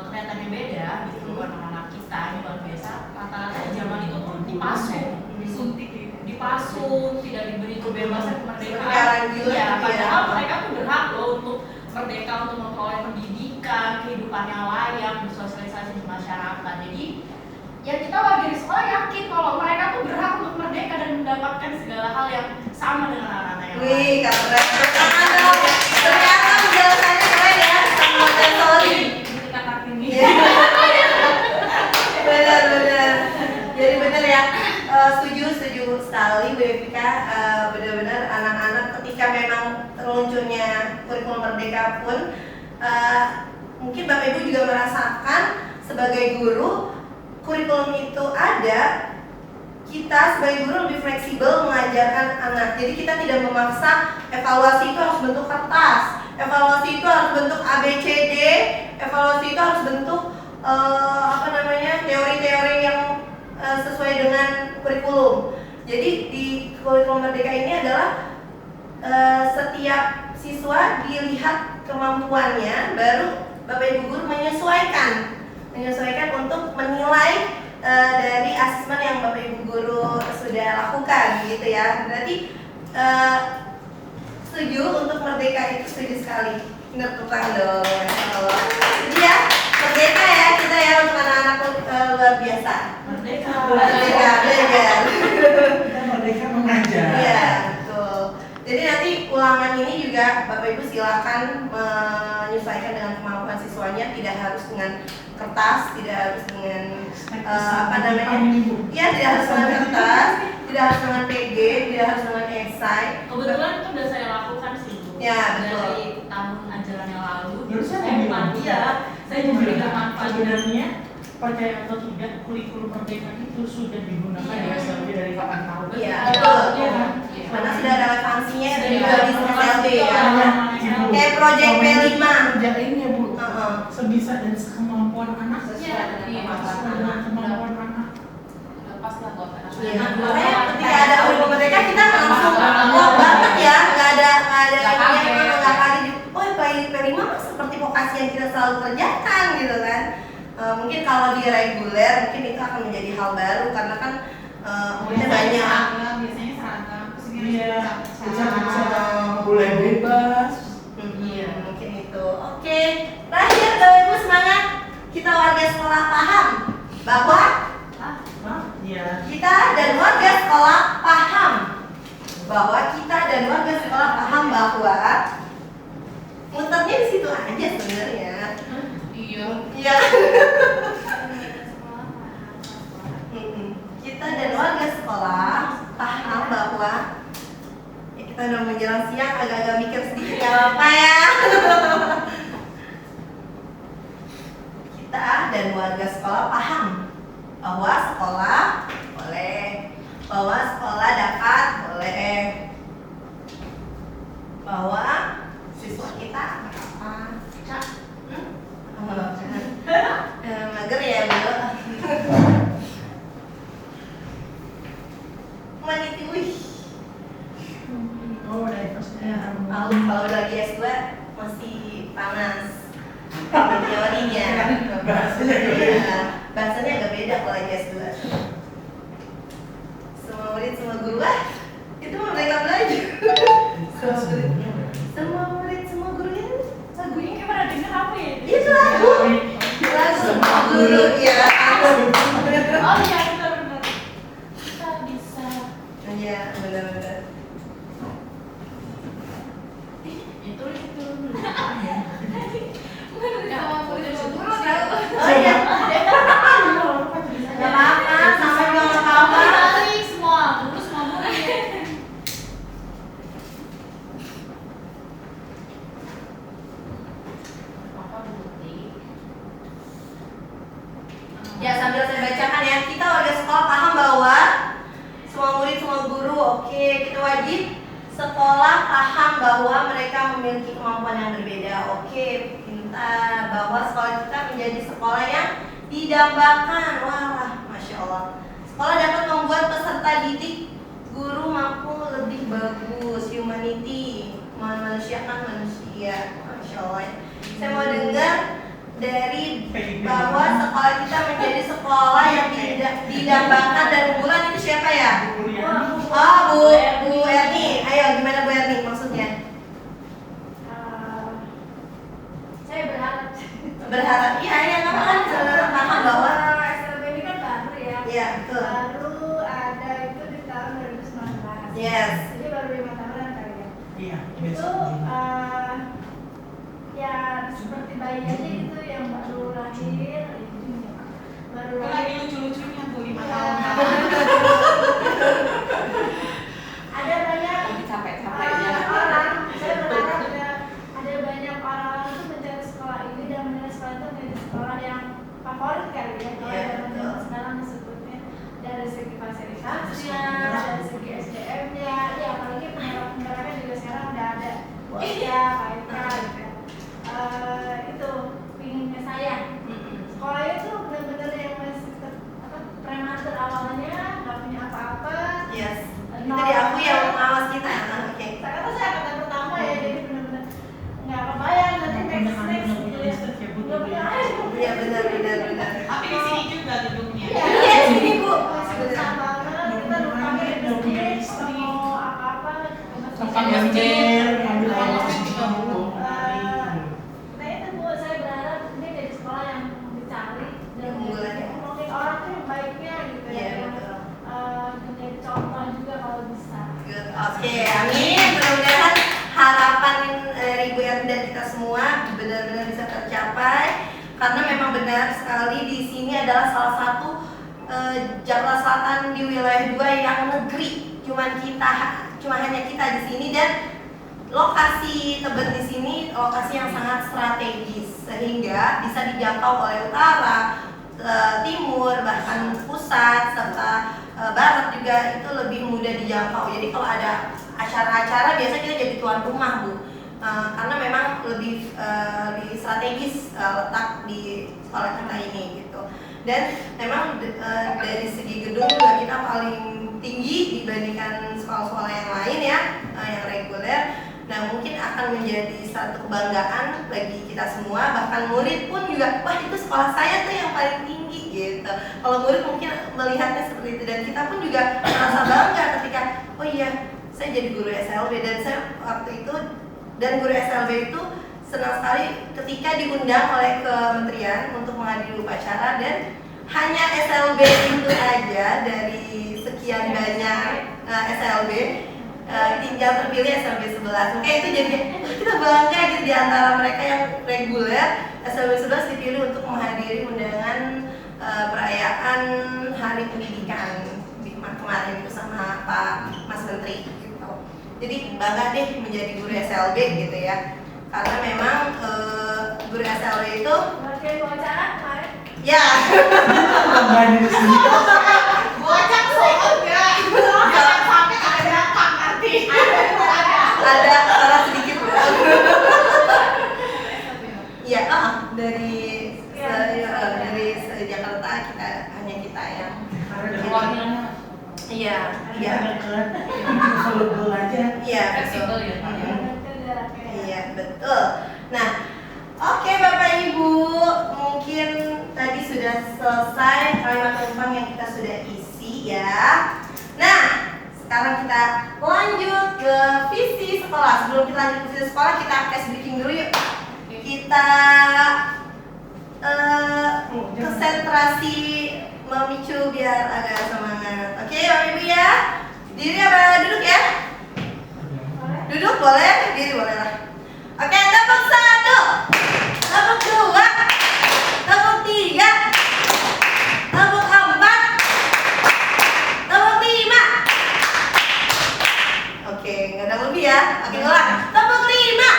kelihatannya beda gitu, anak-anak kita ini luar biasa, rata-rata zaman itu tuh dipasung, disuntik, dipasung, tidak diberi kebebasan kemerdekaan. Ya, padahal mereka tuh berhak loh untuk merdeka, untuk memperoleh pendidikan, kehidupan yang layak, bersosialisasi di masyarakat. Jadi ya kita warga di sekolah yakin kalau mereka tuh berhak untuk merdeka dan mendapatkan segala hal yang sama dengan anak Wih, keren. Tangan dong. Ternyata penjelasannya keren ya, sama Montessori. Kita Kartini. Benar-benar. Jadi benar ya. Setuju sekali Bu Evika. Benar-benar anak-anak ketika memang terluncurnya kurikulum merdeka pun mungkin Bapak Ibu juga merasakan sebagai guru kurikulum itu ada, kita sebagai guru lebih fleksibel mengajarkan anak. Jadi kita tidak memaksa evaluasi itu harus bentuk kertas, evaluasi itu harus bentuk ABCD, evaluasi itu harus bentuk teori-teori yang sesuai dengan kurikulum. Jadi di kurikulum merdeka ini adalah setiap siswa dilihat kemampuannya, baru Bapak Ibu guru menyesuaikan untuk menilai dari asesmen yang Bapak Ibu guru sudah lakukan gitu ya. Berarti setuju untuk merdeka itu, setuju sekali. Tepuk tangan dong. Jadi ya merdeka ya kita ya untuk anak-anak luar biasa. Merdeka Belajar. kita merdeka mengajar. Iya, betul. Jadi nanti ulangan ini juga Bapak Ibu silakan menyesuaikan dengan kemampuan siswanya, tidak harus dengan kertas, tidak harus dengan ya tidak harus dengan kertas, tidak harus dengan PG, tidak harus dengan esai. Kebetulan itu udah saya lakukan sih Bu. Ya, betul. Dari tahun ajaran yang lalu. Baru saya saya bilang. iya, saya memberikan manfaat. Sebenarnya percaya atau tidak, kurikulum merdeka itu sudah digunakan ya selama dari 8 tahun. Iya, betul. Iya kan? Karena sudah relevansinya Sudah juga di SLB ya. Ibu, Kayak project P5. Kerjainnya Bu, Heeh. sebisa dan sekemampuan anak. Iya, Sesuai dengan kemampuan anak. Lepas lah buat anak. Iya, makanya ketika ada kurikulum merdeka kita langsung wah banget ya, nggak ada yang nggak kaget. Oh, P5 mah seperti vokasi yang kita selalu kerjakan gitu kan. Mungkin kalau di reguler mungkin itu akan menjadi hal baru karena kan mungkin banyak. Biasanya seragam, terus ini Iya, bisa bisa boleh bebas. Iya, mungkin itu. Oke, terakhir Bapak Ibu semangat. Kita warga sekolah paham bahwa Iya. kita dan warga sekolah paham bahwa muternya di situ aja sebenarnya. Iya. Kita dan warga sekolah paham bahwa ya kita udah menjelang siang agak-agak mikir sedikit nggak apa-apa ya. Kita dan warga sekolah paham bahwa sekolah boleh, bahwa sekolah dapat boleh, bahwa siswa kita apa? Mager ya Bu. Maniti, wih. Oh, udah itu Kalau lagi S2 masih panas teorinya. Bahasanya agak beda. Iya, bahasanya agak beda kalau lagi S2. Semua murid, semua guru itu mah mereka belajar. Semua murid, semua guru itu Lagunya kayak pernah denger apa ya? itu lagu semua guru ya. Oh iya benar-benar. Kita bisa. Iya benar-benar. Itu. Oh iya. Gak apa-apa, sama juga gak apa-apa. Balik semua guru semua murid. Ya sambil saya bacakan ya, kita warga sekolah paham bahwa semua murid, semua guru, oke, kita wajib sekolah paham bahwa mereka memiliki kemampuan yang berbeda, oke, pintar, bahwa sekolah kita menjadi sekolah yang didambakan, wah, masya Allah. Sekolah dapat membuat peserta didik guru mampu lebih bagus, humanity, memanusiakan manusia, masya Allah. Saya mau dengar dari bahwa sekolah kita menjadi sekolah yang didambakan dan unggulan itu siapa ya? Oh, Bu Erni. Ayo gimana Bu Erni maksudnya? Saya Berharap iya nggak kan paham bahwa SLB ini kan baru ya. iya betul. Baru ada itu di tahun 2019. Yes. Jadi baru 5 tahunan kali ya. Iya, itu biasa. ya seperti bayi aja gitu yang baru lahir baru Itu lagi lucu-lucunya tuh 5 tahun. ada banyak Lagi capek-capeknya. orang, saya berharap ada banyak orang tuh mencari sekolah ini dan mencari sekolah itu menjadi sekolah yang favorit kali ya kalau Iya, zaman betul. sekarang disebutnya dari segi fasilitasnya, dari segi SDM-nya, ya apalagi penerapan juga sekarang udah ada ya KIK gitu ya. Itu pinginnya saya sekolah itu benar-benar yang masih prematur awalnya nggak punya apa-apa. Yes. Itu diakui yang mengawas kita. Oke. Saya kata saya angkatan pertama ya, jadi benar-benar nggak kebayang nanti next gitu ya. Belum punya air. Iya benar. Tapi di sini juga gedungnya. Iya sini Bu. Susah banget, kita lupa masjid, mau apa-apa Tempat ember, ngambil air juga Bu. Nah itu Bu, saya berharap ini jadi sekolah yang dicari dan Unggulan ya. mungkin orang tuh yang baiknya gitu Iya ya, yang betul. menjadi contoh juga kalau bisa. Good. Oke, amin. Mudah-mudahan harapan Ibu Erni dan kita semua benar-benar bisa tercapai karena memang benar sekali di sini adalah salah satu Jakarta Selatan di wilayah 2 yang negeri. Cuma hanya kita di sini dan lokasi Tebet di sini lokasi yang sangat strategis sehingga bisa dijangkau oleh utara, timur, bahkan pusat serta barat juga itu lebih mudah dijangkau. Jadi kalau ada acara-acara biasa kita jadi tuan rumah Bu, karena memang lebih strategis letak di sekolah kita ini gitu. Dan memang dari segi gedung juga kita paling tinggi dibandingkan sekolah-sekolah yang lain ya, yang reguler. Nah mungkin akan menjadi satu kebanggaan bagi kita semua, bahkan murid pun juga, wah itu sekolah saya tuh yang paling tinggi gitu. Kalau murid mungkin melihatnya seperti itu dan kita pun juga merasa bangga ketika, oh iya saya jadi guru SLB dan saya waktu itu dan guru SLB itu senang sekali ketika diundang oleh kementerian untuk menghadiri upacara dan hanya SLB itu aja dari sekian banyak SLB tinggal terpilih SLB 11. Oke, itu jadi kita bangga gitu di antara mereka yang reguler SLB 11 dipilih untuk menghadiri undangan perayaan Hari Pendidikan di kemarin itu sama Pak Mas Menteri gitu. Jadi bangga deh menjadi guru SLB gitu ya. Karena memang guru SLB itu Bagian wawancara kemarin. ya Tambahnya di sini. Bocah soal enggak. Jangan sampai ada kang nanti. ada salah sedikit Bu. Ya, dari Jakarta hanya kita yang iya Available aja. iya Fleksibel ya. Iya betul. Nah, oke Bapak Ibu, mungkin tadi sudah selesai kalimat penumpang yang kita sudah isi ya. Nah, sekarang kita lanjut ke visi sekolah. Sebelum kita lanjut ke visi sekolah, kita tes briefing dulu yuk. Kita konsentrasi memicu biar agak semangat. Oke Bapak Ibu ya, diri apa duduk ya? Duduk boleh, diri boleh lah. Oke, tepuk 1, tepuk 2, tepuk 3, tepuk 4, tepuk 5. Oke, nggak ada lebih ya. Oke, ulang. Tepuk 5.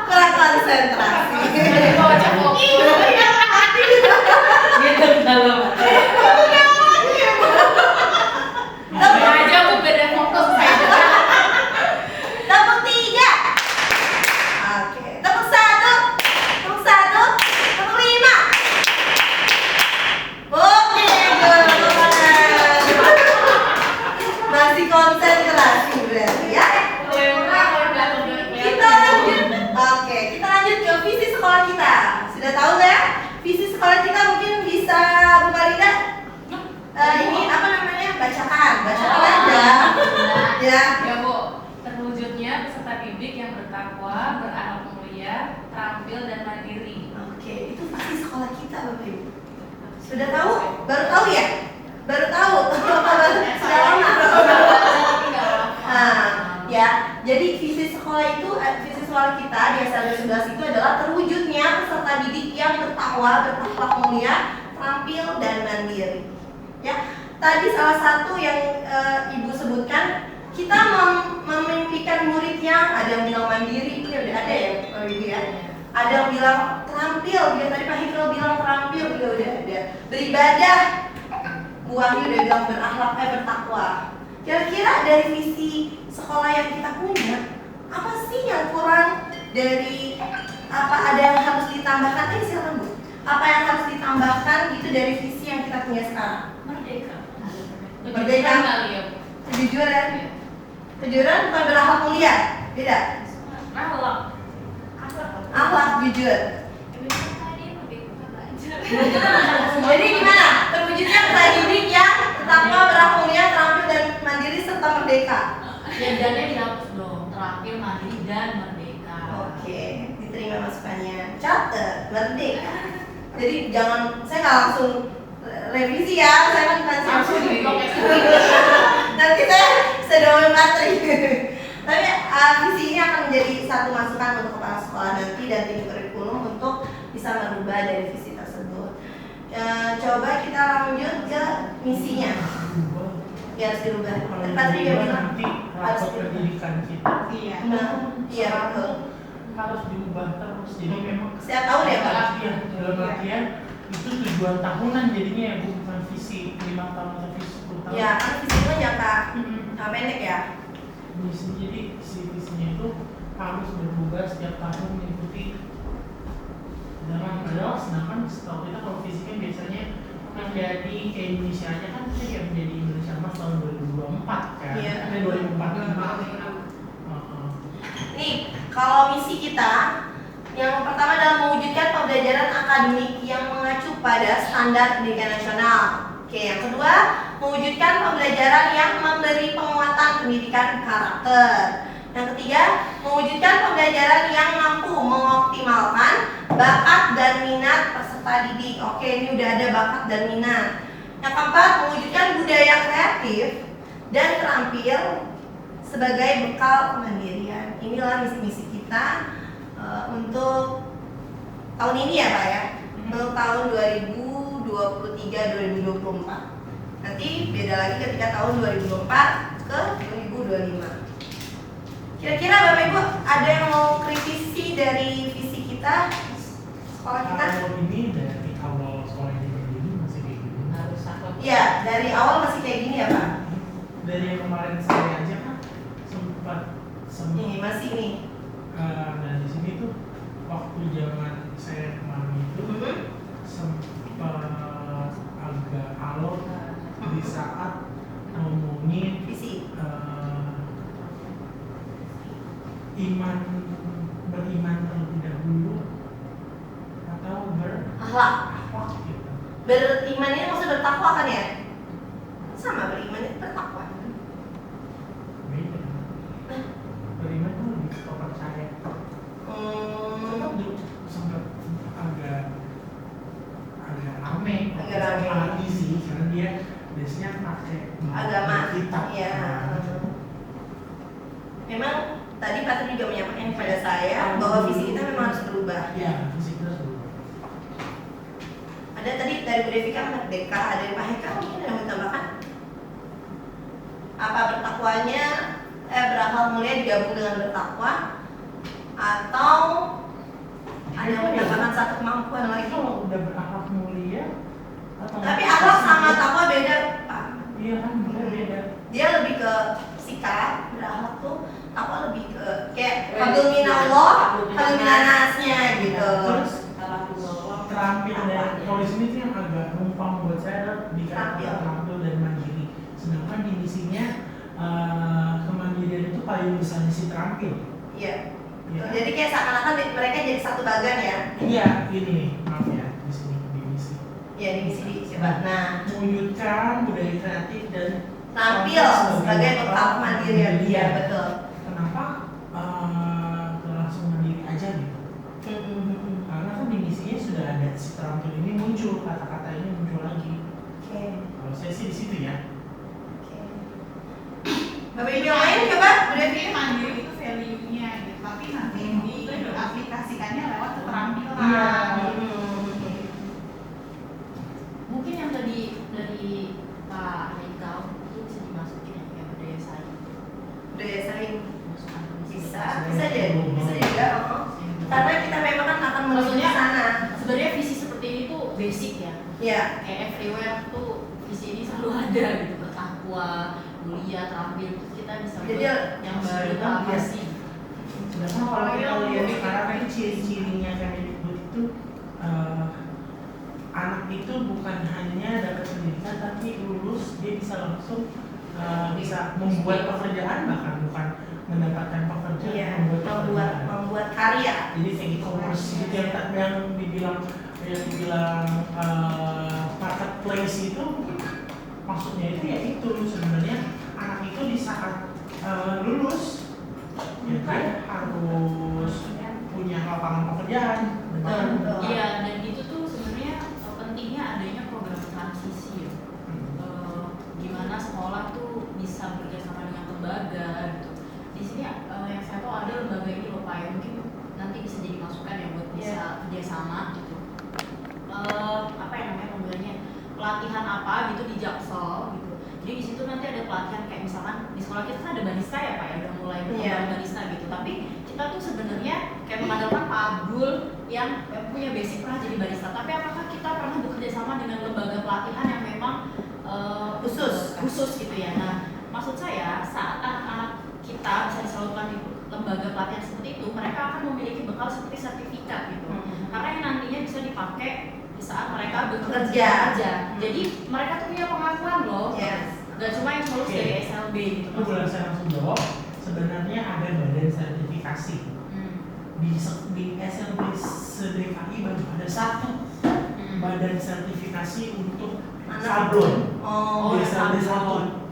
Kurang konsentrasi. Gitu dalam. Aja aku beda fokus saya. Tepuk 3. Oke, tepuk 1, tepuk 1, tepuk 5. Oke, good. Masih konsentrasi berarti ya. Kita lanjut. Oke, kita lanjut ke visi sekolah kita. Sudah tahu nggak? Visi sekolah kita mungkin bisa Bu Marina. Ini apa namanya? Bacakan aja. Ya. Ya Bu, terwujudnya peserta didik yang bertakwa, berakhlak mulia, terampil dan mandiri. Oke, itu visi sekolah kita Bapak Ibu. Sudah tahu? Baru tahu ya? Baru tahu. Sudah lama. bertakwa, berakhlak mulia, terampil dan mandiri. Ya, tadi salah satu yang Ibu sebutkan, kita memimpikan murid yang ada yang bilang mandiri, ya udah ada ya Pak Ibu ya. Ada yang bilang terampil, ya tadi Pak Hifril bilang terampil, ya udah ada. Beribadah, Bu Wahyu udah bilang berakhlak, bertakwa. Kira-kira dari visi sekolah yang kita punya, apa sih yang kurang dari apa, ada yang harus ditambahkan? Silakan Bu. Apa yang harus ditambahkan gitu dari visi yang kita punya sekarang? Merdeka. Merdeka. Kejujuran. Kejujuran bukan berakhlak mulia, beda. Akhlak. Akhlak jujur. Tadi merdeka belajar. Jadi gimana? Terwujudnya pesan didik yang bertakwa, berakhlak mulia, terampil dan mandiri serta merdeka. Ya dannya dihapus dong. Terampil, mandiri dan merdeka. Oke, diterima masukannya. Catat, merdeka. Jadi jangan, saya nggak langsung revisi ya, saya kan bukan Langsung siswi. di-blok ya. Nanti saya sedang materi. Tapi visi ini akan menjadi satu masukan untuk kepala sekolah nanti dan tim kurikulum untuk bisa merubah dari visi tersebut. Coba kita lanjut ke misinya. Ya, harus dirubah. Tadi dia bilang nanti rapor pendidikan kita Iya. iya betul. harus diubah terus. Jadi memang Setiap tahun ya Pak? Iya, dalam artian itu tujuan tahunan jadinya ya, bukan visi 5 tahun atau visi 10 tahun. Ya, kan visi itu jangka pendek ya. Jadi si visinya itu harus berubah setiap tahun mengikuti zaman adalah, sedangkan setahu kita kalau visi kan biasanya menjadi kayak Indonesia aja kan kita kayak menjadi Indonesia Emas tahun 2024 kan? Iya. Ada 2045. Nih, kalau misi kita yang pertama adalah mewujudkan pembelajaran akademik yang mengacu pada standar pendidikan nasional. Oke, yang kedua, mewujudkan pembelajaran yang memberi penguatan pendidikan karakter. Yang ketiga, mewujudkan pembelajaran yang mampu mengoptimalkan bakat dan minat peserta didik. Oke, ini udah ada bakat dan minat. Yang keempat, mewujudkan budaya kreatif dan terampil sebagai bekal kemandirian. Inilah misi-misi kita untuk tahun ini ya Pak ya, untuk tahun 2023-2024. Nanti beda lagi ketika tahun 2024 ke 2025. Kira-kira Bapak Ibu ada yang mau kritisi dari visi kita, sekolah kita? Kalau ini dari awal sekolah ini berdiri masih kayak gini. Harus takut. Iya, dari awal masih kayak gini ya Pak. Dari yang kemarin saya aja kan sempat Nih masih nih. Nah di sini tuh waktu zaman saya kemarin itu sempat agak alot di saat ngomongin Visi. beriman terlebih dahulu atau Akhlak. berakhlak gitu. Beriman ini maksudnya bertakwa kan ya? Sama, beriman itu bertakwa. Beda. Beriman tuh lebih ke percaya. Tetap dulu sempat agak rame. Agak rame. Apalagi sih karena dia biasanya pakai Agama. kitab. Iya. Memang tadi Pak Tri juga menyampaikan kepada saya bahwa visi kita memang harus berubah. Iya, fisik kita dulu. Ada tadi dari Bu Devika merdeka, ada dari Pak Heka mungkin ada yang mau ditambahkan? Apa bertakwanya berakhlak mulia digabung dengan bertakwa, atau ada yang menambahkan satu kemampuan lagi? Kalau udah berakhlak mulia atau Tapi akhlak sama takwa beda Pak. iya kan beda. Dia lebih ke sikap, berakhlak tuh takwa lebih ke kayak habdul minallah, habdul minanasnya gitu. Terus terampil dan kalau di sini tuh yang agak numpang buat saya adalah dikatakan terampil dan mandiri. Sedangkan di misinya kemandirian itu paling besar si terampil. Iya. Ya. Jadi kayak seakan-akan mereka jadi satu bagan ya. Iya, ini maaf ya di sini di misi. Iya di misi di coba. Nah, Mewujudkan budaya kreatif dan tampil sebagai bekal kemandirian. Iya betul. Kenapa langsung mandiri aja gitu? Karena kan di misinya sudah ada si terampil ini muncul, kata-kata ini muncul lagi. Oke. Kalau saya sih di situ ya. Oke. Bapak Ibu yang lain coba udah Jadi mandiri itu value-nya gitu, tapi nanti diaplikasikannya lewat keterampilan. Iya. kayak everywhere tuh visi ini selalu ada gitu, bertakwa, mulia, terampil, terus kita bisa Jadi, buat yang baru itu apa sih? Sedangkan kalau kita lihat sekarang ini ciri-cirinya Kemendikbud itu anak itu bukan hanya dapat pendidikan tapi lulus dia bisa langsung bisa membuat pekerjaan, bahkan bukan mendapatkan pekerjaan, Iya, membuat membuat karya. jadi kayak e-commerce gitu yang dibilang marketplace itu maksudnya itu ya itu sebenarnya anak itu di saat lulus ya dia harus punya lapangan pekerjaan. Iya, dan itu tuh sebenarnya pentingnya adanya program transisi ya. Gimana sekolah tuh bisa bekerjasama dengan lembaga gitu. Di sini yang saya tahu ada lembaga ini loh Pak, ya mungkin nanti bisa jadi masukan ya buat bisa kerjasama gitu. Apa yang namanya lembaganya, pelatihan apa gitu di Jaksel gitu. Jadi di situ nanti ada pelatihan kayak misalkan di sekolah kita kan ada barista ya Pak ya, udah mulai berkembang barista gitu. Tapi kita tuh sebenarnya kayak mengandalkan Pak Abdul yang punya basic pernah jadi barista. Tapi apakah kita pernah bekerja sama dengan lembaga pelatihan yang memang khusus gitu ya? Nah, maksud saya saat anak-anak kita bisa disalurkan di lembaga pelatihan seperti itu, mereka akan memiliki bekal seperti sertifikat gitu. Karena yang nantinya bisa dipakai di saat mereka bekerja. Jadi mereka tuh punya pengakuan loh. Gak cuma yang lulus dari SLB gitu. Itu boleh saya langsung jawab. Sebenarnya ada badan sertifikasi. Di SLB SDKI baru ada satu badan sertifikasi untuk sablon. Di SLB satu.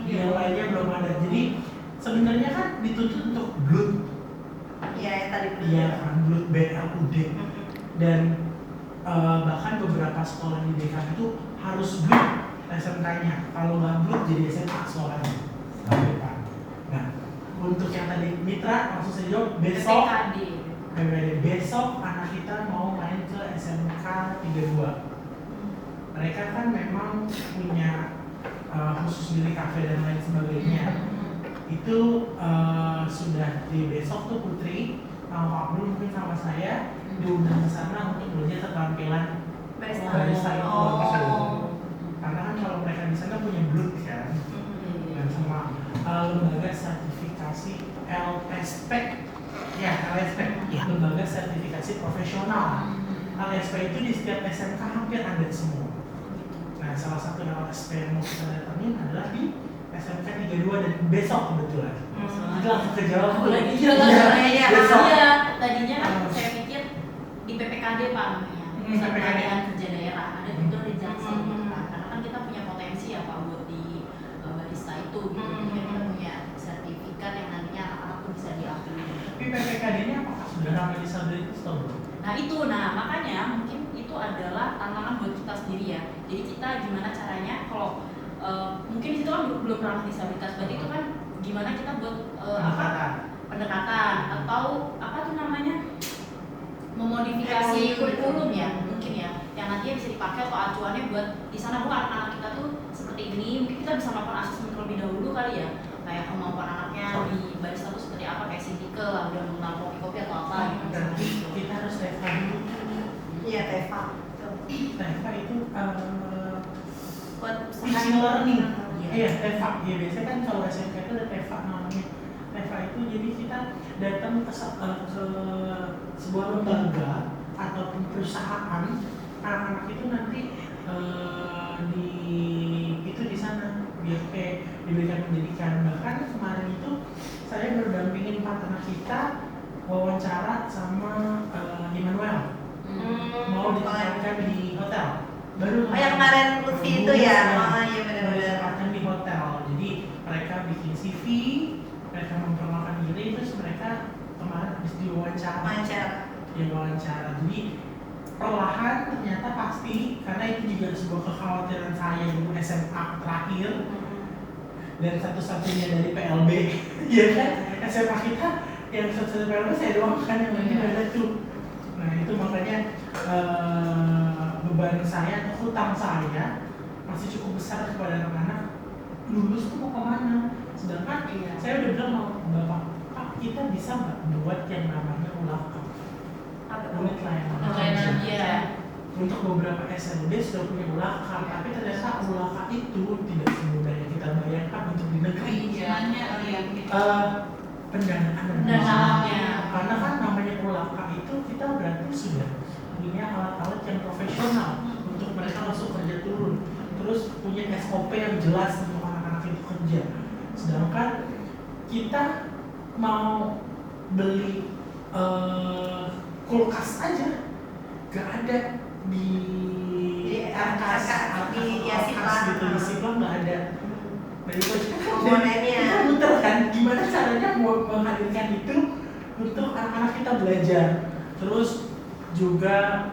Yang lainnya belum ada. Jadi sebenarnya kan dituntut untuk BLUT. Iya, yang tadi Iya kan, BLUT BLUD. Dan bahkan beberapa sekolah di DKI itu harus BLUT SMK-nya. Kalau nggak BLUT jadi SMA sekolahnya. Nah, untuk yang tadi mitra langsung saya jawab besok. Besok anak kita mau main ke SMK 32. Mereka kan memang punya khusus milik kafe dan lain sebagainya. Itu sudah di besok tuh Putri sama Pak Abdul mungkin sama saya diundang ke sana untuk belajar keterampilan barista itu. Karena kan kalau mereka di sana punya BLUT kan, dan sama lembaga sertifikasi LSP, lembaga sertifikasi profesional. LSP itu di setiap SMK hampir ada semua. Nah, salah satu LSP yang mau kita datangin adalah di SMK 32 dan besok kebetulan. Itu langsung kejawab lagi. Iya, tadinya kan saya pikir di PPKD Pak namanya, Pusat Pelatihan Kerja Daerah, ada itu di Jaksel. Karena kan kita punya potensi ya Pak buat di barista itu gitu. Jadi kita punya sertifikat yang nantinya anak-anak tuh bisa diakui. Tapi PPKD-nya apakah sudah ramai disabilitas atau belum? Nah makanya mungkin itu adalah tantangan buat kita sendiri ya. Jadi kita gimana caranya kalau mungkin di situ kan belum ramah disabilitas, berarti itu kan gimana kita buat pendekatan atau apa tuh namanya memodifikasi kurikulum ya mungkin ya, yang nantinya bisa dipakai atau acuannya buat di sana bukan anak-anak kita tuh seperti ini, mungkin kita bisa melakukan asesmen terlebih dahulu kali ya, kayak kemampuan anaknya di barista tuh seperti apa, kayak sindikel lah udah mengenal kopi atau apa gitu. Berarti kita harus TEFA dulu. Iya, TEFA. TEFA itu buat teaching learning. Iya, TEFA. Ya biasanya kan kalau SMK itu ada TEFA namanya. TEFA itu jadi kita datang ke sebuah lembaga ataupun perusahaan, anak-anak itu nanti di sana biar kayak diberikan pendidikan. Bahkan kemarin itu saya berdampingin 4 anak kita wawancara sama Immanuel. Mau ditempatkan di hotel. Baru yang kemarin Lutfi itu ya. Iya benar-benar. Ditempatkan di hotel. Jadi mereka bikin CV, mereka memperkenalkan diri, terus mereka kemarin habis diwawancara. Jadi perlahan ternyata pasti, karena itu juga sebuah kekhawatiran saya dulu SMA terakhir dan satu-satunya dari PLB. Ya kan, SMA kita yang satu-satunya PLB saya doang kan, yang lainnya ada tuh. Nah itu makanya beban saya atau hutang saya masih cukup besar kepada anak-anak, lulus tuh mau kemana? Sedangkan saya udah bilang sama Bapak, Pak kita bisa nggak buat yang namanya ulaka? Unit layanan. untuk beberapa SLB sudah punya ulaka, tapi ternyata ulaka itu tidak semudah yang kita bayangkan untuk di negeri. Pendanaannya. Karena kan namanya ulaka itu kita berarti sudah punya alat-alat yang profesional untuk mereka langsung kerja turun, terus punya SOP yang jelas untuk anak-anak itu kerja. Sedangkan kita mau beli kulkas aja gak ada di Arkas di gitu, di Sipla nggak ada. Dari komponennya kita muter kan, gimana caranya buat menghadirkan itu untuk anak-anak kita belajar. Terus juga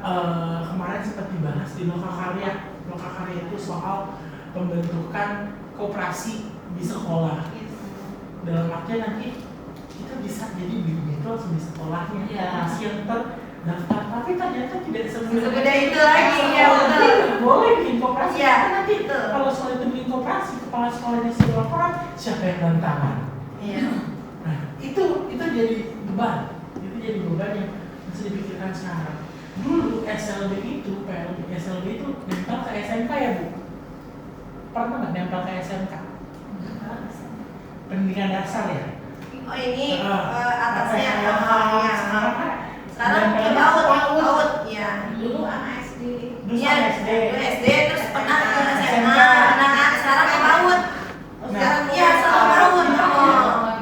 kemarin sempat dibahas di Lokakarya. Lokakarya itu soal pembentukan koperasi di sekolah. Dalam artian nanti kita bisa jadi bimbing itu langsung di sekolahnya, koperasi yang terdaftar. Tapi ternyata tidak semudah itu lagi ya. Boleh bikin koperasi, ya, nanti kalau soal itu bikin koperasi, kepala sekolahnya suruh laporan, siapa yang tantangan? Iya. Nah itu jadi beban, yang mesti dipikirkan sekarang. Dulu SLB itu, SLB itu nempel ke SMK ya Bu? Pernah nggak nempel ke SMK? Pendidikan dasar ya? Oh ini atasnya sekarang ke PAUD ya. Dulu anak SD. Iya, SD terus pernah ke SMA. Nah, sekarang ke PAUD. Sekarang iya sama PAUD.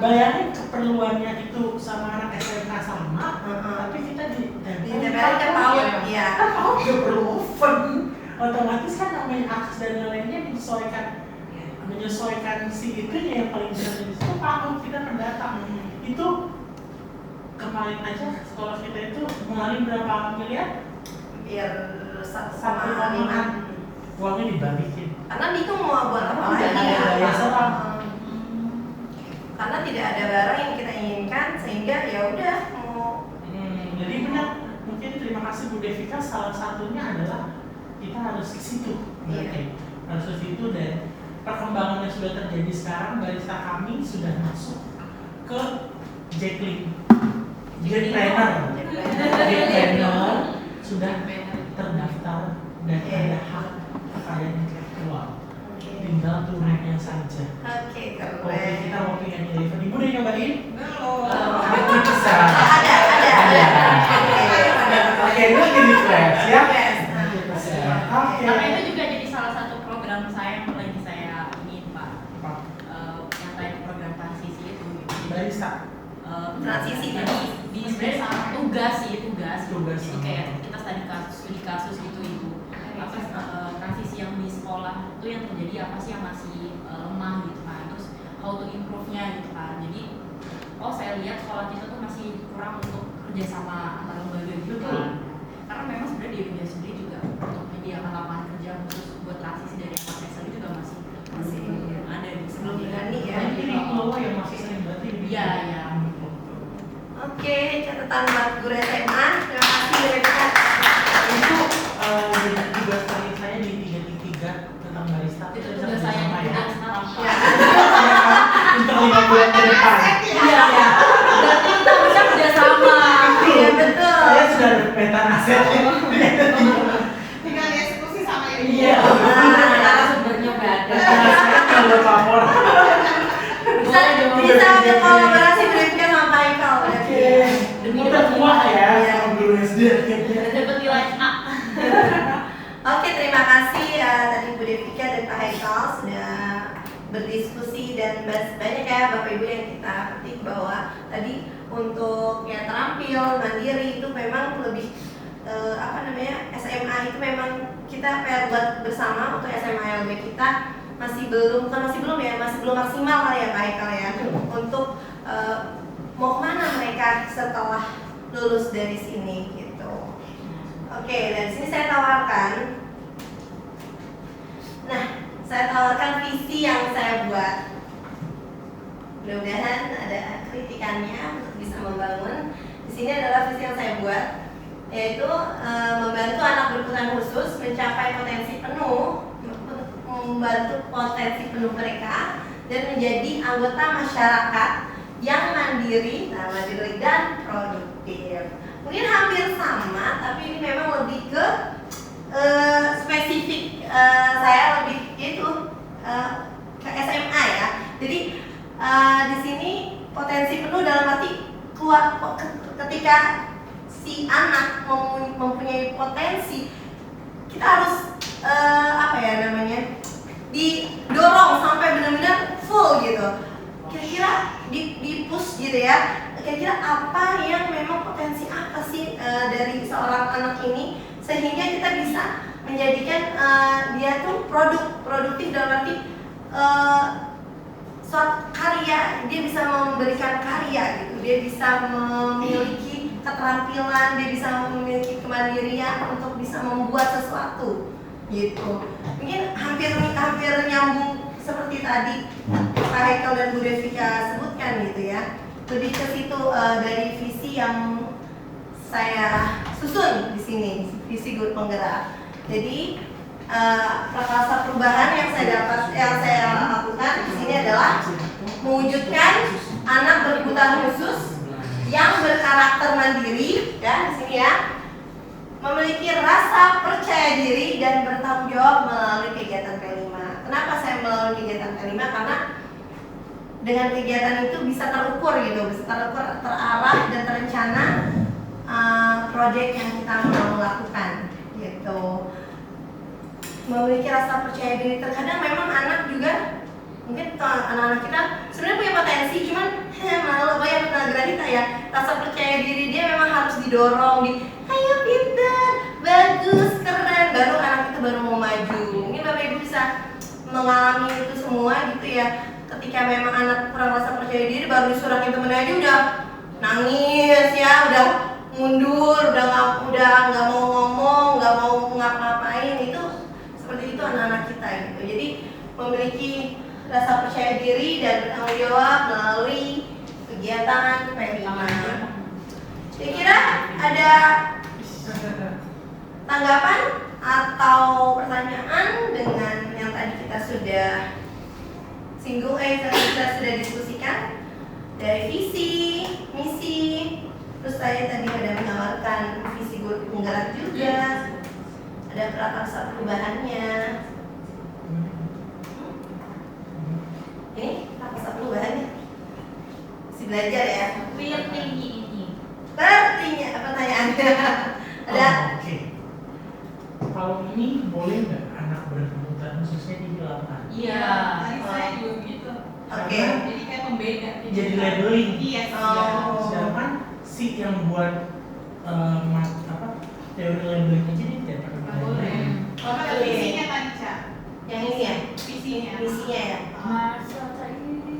Bayangin keperluannya itu sama anak SMK sama, tapi kita ditempelkan ke PAUD. Iya. Kan PAUD juga perlu oven. Otomatis kan namanya akses dan lainnya menyesuaikan si itunya yang paling benar di situ. PAUD kita mendatang itu kemarin aja sekolah kita itu mengalami berapa miliar? Biar 1,5 uangnya dibalikin. Karena bingung mau buat apa lagi ya. Karena tidak ada barang yang kita inginkan sehingga ya udah mau. Jadi benar, mungkin terima kasih Bu Devika, salah satunya adalah kita harus ke situ. Harus ke situ, dan perkembangan yang sudah terjadi sekarang, barista kami sudah masuk ke Jacklink. Jadi planner sudah terdaftar dan ada hak kekayaan intelektual. Tinggal turunnya saja. Oke, Kopi kita kopi yang deliver. Ibu udah nyobain? Belum. Bisa. Ada. Oke, itu jadi flash ya. Oke. Karena itu juga jadi salah satu program saya yang lagi saya ingin Pak. Yang tadi program transisi itu. Barista. Transisi di sebenarnya tugas. Tugas. Jadi kayak kita studi kasus gitu Ibu. Apa transisi yang di sekolah itu yang terjadi apa sih yang masih lemah gitu kan. Terus how to improve-nya gitu kan. Jadi saya lihat sekolah kita tuh masih kurang untuk kerjasama antar lembaga gitu kan. Karena memang sebenarnya di Indonesia sendiri juga untuk menyediakan lapangan kerja khusus buat transisi dari anak SL juga masih ada di belum berani ya. Ini kalau yang masih sering berarti. Iya. Oke, catatan buat guru SMA. Terima kasih Rebecca. Itu tugas terakhir saya di 3 tentang barista. Itu tugas saya sama ya. sekarang. Untuk 5 bulan ke depan. Iya. Berarti kita bisa kerjasama. Iya betul. Saya sudah peta asetnya. Tinggal dieksekusi sama ini. Iya. Sumbernya ada. Saya kalau lapor. Bisa ambil kolaborasi Rebecca sama Pak Haikal. Demi berkuah ya sama guru SD. Dapat nilai A. Oke, terima kasih tadi Bu Devika dan Pak Haikal sudah berdiskusi dan banyak ya Bapak Ibu yang kita petik bahwa tadi untuk yang terampil mandiri itu memang lebih SMA itu memang kita PR buat bersama untuk SMA LB kita masih belum maksimal kali ya Pak Haikal ya untuk mau kemana mereka setelah lulus dari sini gitu. Oke, dan sini saya tawarkan visi yang saya buat. Mudah-mudahan ada kritikannya untuk bisa membangun. Di sini adalah visi yang saya buat, yaitu membantu anak berkebutuhan khusus mencapai potensi penuh, membantu potensi penuh mereka dan menjadi anggota masyarakat yang mandiri dan produktif. Mungkin hampir sama, tapi ini memang lebih ke spesifik saya lebih itu ke SMA ya. Jadi di sini potensi penuh dalam arti ketika si anak mempunyai potensi, kita harus didorong sampai benar-benar full gitu. Kira-kira di push gitu ya. Kira-kira apa yang memang potensi apa sih dari seorang anak ini sehingga kita bisa menjadikan dia tuh produktif dalam arti suatu karya, dia bisa memberikan karya gitu, dia bisa memiliki keterampilan, dia bisa memiliki kemandirian untuk bisa membuat sesuatu gitu. Mungkin hampir nyambung seperti tadi Pak Haikal dan Bu Devika sebutkan gitu ya. Lebih ke situ dari visi yang saya susun di sini, visi guru penggerak. Jadi prakarsa perubahan yang saya lakukan di sini adalah mewujudkan anak berkebutuhan khusus yang berkarakter mandiri, ya di sini ya, memiliki rasa percaya diri dan bertanggung jawab melalui kegiatan P5. Kenapa saya melalui kegiatan P5? Karena dengan kegiatan itu bisa terukur gitu, bisa terukur, terarah dan terencana proyek yang kita mau lakukan gitu. Memiliki rasa percaya diri, terkadang memang anak juga mungkin anak-anak kita sebenarnya punya potensi, cuman malu banyak Granita ya, rasa percaya diri dia memang harus didorong, ayo pintar, bagus, keren, baru anak itu baru mau maju. Mungkin Bapak Ibu bisa mengalami itu semua gitu ya. Ketika memang anak kurang rasa percaya diri, baru disuruh temen aja udah nangis ya, udah mundur, udah nggak mau ngomong, nggak mau ngapa-ngapain. Itu seperti itu anak-anak kita gitu. Jadi memiliki rasa percaya diri dan bertanggung jawab melalui kegiatan P5. Kira-kira ada tanggapan atau pertanyaan dengan yang tadi kita sudah singgung, kita sudah diskusikan dari visi, misi, terus saya tadi ada menawarkan visi guru penggerak juga, ada prakarsa perubahannya. Ini prakarsa perubahannya, si belajar ya. Berarti pertanyaannya ada. Oke. Kalau ini boleh nggak anak berkebutuhan khususnya dihilangkan? Iya, saya juga begitu. Oke. Jadi kayak pembeda. Jadi labeling. Iya. Sedangkan si yang buat teori labeling aja dia tidak pakai labeling. Kalau visinya tadi Cak. Yang ini ya, Visinya. misinya ya.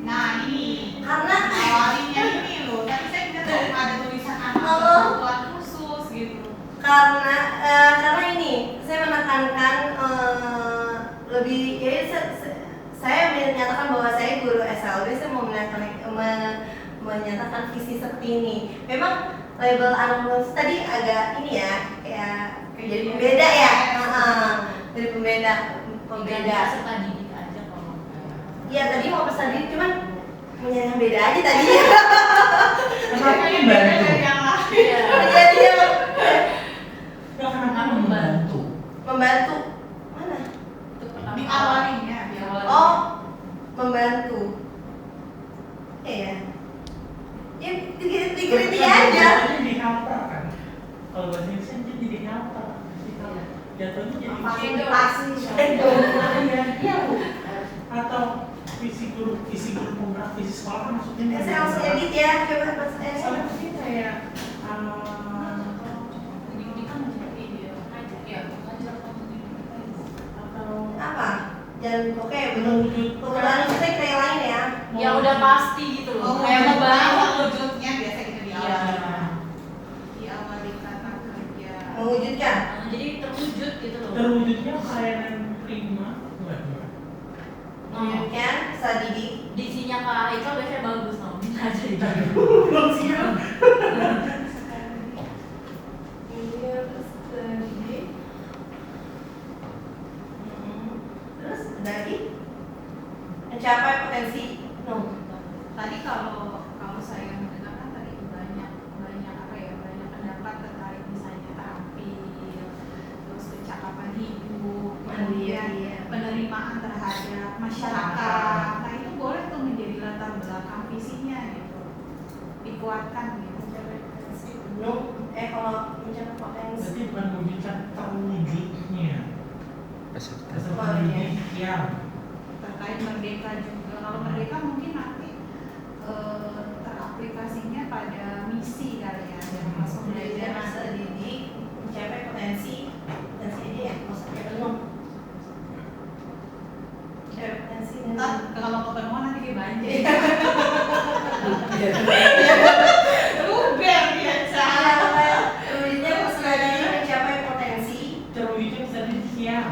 Nah ini. Karena Awalnya ini loh. Tadi saya tidak tahu ada tulisan anak Oh. berkebutuhan khusus gitu. karena ini saya menekankan lebih ya, saya menyatakan bahwa saya guru SLB, saya mau menyatakan visi seperti ini. Memang label anak lulus tadi agak ini ya, kayak jadi pembeda ya, jadi pembeda. Serta didik aja kalau Iya tadi mau pesan didik, cuman punya yang beda aja tadi. Kenapa membantu? Jadi Kenapa membantu. membantu mana? Di awalnya. Oh, membantu. Iya. Ya dikritik aja. Jadi helper kan. Kalau bahasa Indonesia jadi helper. Jatuhnya jadi Fasilitasi. Iya Bu. Atau visi guru penggerak visi sekolah kan maksudnya. Saya langsung edit ya, coba mas saya. Soalnya mungkin kayak Apa? Jangan oke belum kebetulan saya kayak lain ya. ya udah pasti gitu loh. Kayak membantu. wujudnya biasa gitu di Iya. awal. Di awal kata kerja. Mewujudkan. Jadi terwujud gitu loh. terwujudnya pelayanan prima enggak? Mewujudkan bisa didik. Diksinya Kak Haikal biasanya bagus loh. Bisa aja itu. Belum siap. Iya, terus didik. Terus ada lagi? Mencapai potensi. Tadi kalau saya mendengarkan tadi banyak pendapat terkait misalnya tampil, terus ucapan mengembangkan visinya gitu, dikuatkan gitu. Kalau mencapai potensi Berarti bukan mewujudkan terwujudnya peserta didik yang terkait merdeka juga. Kalau merdeka mungkin nanti teraplikasinya pada misi kali ya, yang langsung belajar belajar masa didik mencapai potensi ini ya, maksudnya penuh. Mencapai potensi Ntar kalau kepenuhan nanti dia banjir. Luber biasa. Terwujudnya peserta didik mencapai potensi terwujudnya peserta didik yang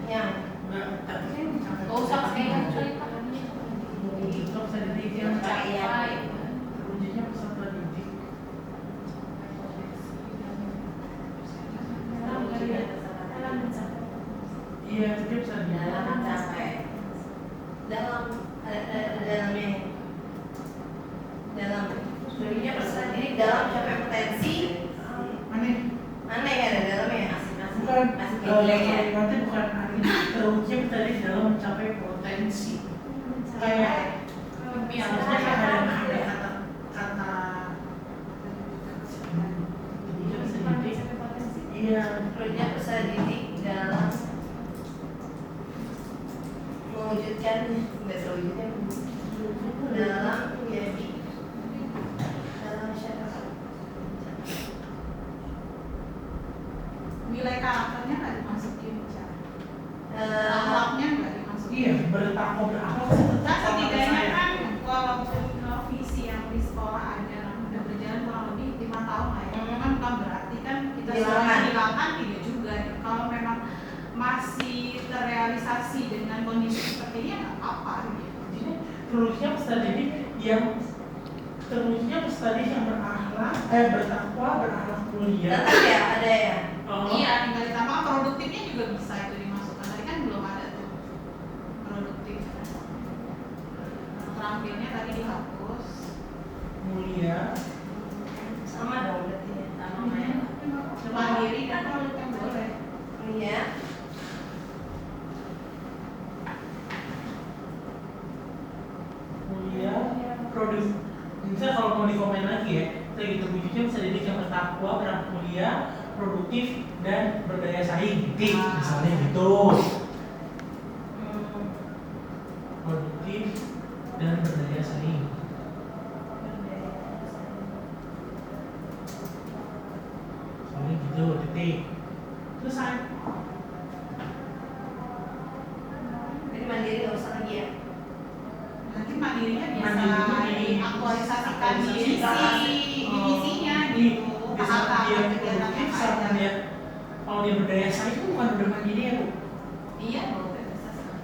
yang tapi kan mencapai Gak usah pakai yang terwujudnya peserta didik yang mencapai terwujudnya peserta didik iya tapi peserta didik dalam mencapai dalam terwujudnya peserta didik dalam mencapai potensi aneh aneh ya ada dalamnya bukan masih jelek ya. kalimatnya bukan aneh terwujudnya peserta didik dalam mencapai potensi kayak harusnya kan ada kata terwujudnya peserta didik iya terwujudnya peserta didik dalam mewujudkan nggak terwujudnya dalam menjadi dalam masyarakat Nilai karakternya nggak dimasukin, Ca. Eh, Akhlaknya nggak dimasukin. iya bertakwa berakhlak Nah, setidaknya kan walaupun visi yang di sekolah ada udah berjalan kurang lebih 5 tahun lah ya, kan bukan berarti kan kita sudah Hilangkan. menghilangkan, tidak juga ya. Kalau memang masih terrealisasi dengan kondisi seperti ini ya nggak apa-apa gitu. Jadi terwujudnya peserta didik yang terwujudnya peserta didik yang berakhlak bertakwa berakhlak mulia tetap ya ada ya Iya, tinggal ditambah produktifnya juga bisa itu dimasukkan. Tadi kan belum ada tuh produktif. Terampilnya tadi dihapus. mulia sama dong berarti ya Mandiri dan produktif boleh. iya mulia produk misalnya kalau mau dikomen lagi ya lagi terwujudnya peserta didik yang bertakwa berakhlak mulia produktif dan berdaya saing titik misalnya gitu produktif dan berdaya saing soalnya gitu titik selesai jadi mandiri nggak usah lagi ya Nanti mandirinya bisa Mandirinya diaktualisasikan di diaktualisasikan. di misinya Di gitu. bisa Tahap dia kegiatannya produktif sama ada. dia kalau dia berdaya saing itu bukan udah mandiri ya Bu? Iya, boleh.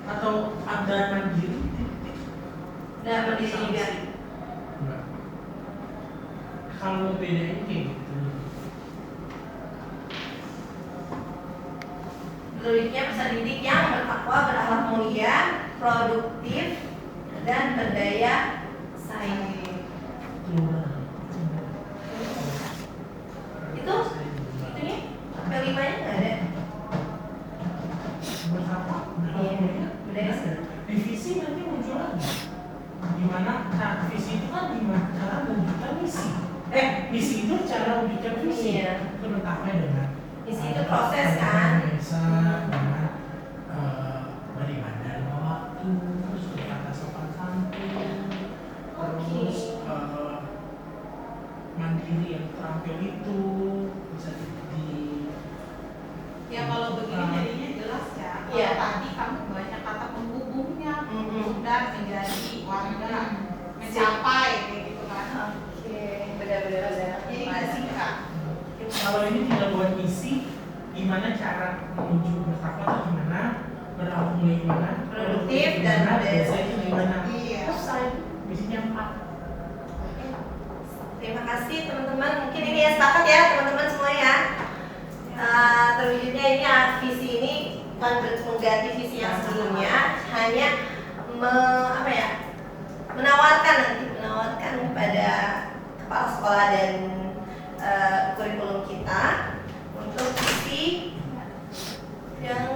Atau ada mandiri udah mandiri juga enggak kalau bedain kayak gitu terwujudnya peserta didik yang bertakwa berakhlak mulia produktif dan berdaya saing itu itunya kelimanya nggak ada berapa Iya, berdaya saing divisi nanti muncul lagi gimana nah visi itu kan gimana cara mewujudkan misi misi itu cara mewujudkan visi Iya. itu letaknya dengan Misi itu proses kan biasa dengan beribadah lima waktu terus berkata sopan santun terus mandiri yang terampil itu bisa di Ya kalau begini jadinya jelas ya. Kalau Iya. tadi kamu banyak kata penghubungnya Mhm. dan menjadi warga mencapai kayak gitu kan. oke benar-benar Jadi nggak singkat. kalau ini tinggal buat misi gimana cara menuju bertakwa atau gimana berakhlak mulia gimana Produktif dan gimana berdaya biasa itu gimana Iya. selesai misinya 4 terima kasih teman-teman mungkin ini ya sepakat ya teman-teman semua ya terwujudnya ini visi ini bukan mengganti visi yang sebelumnya hanya menawarkan kepada kepala sekolah dan kurikulum kita untuk visi yang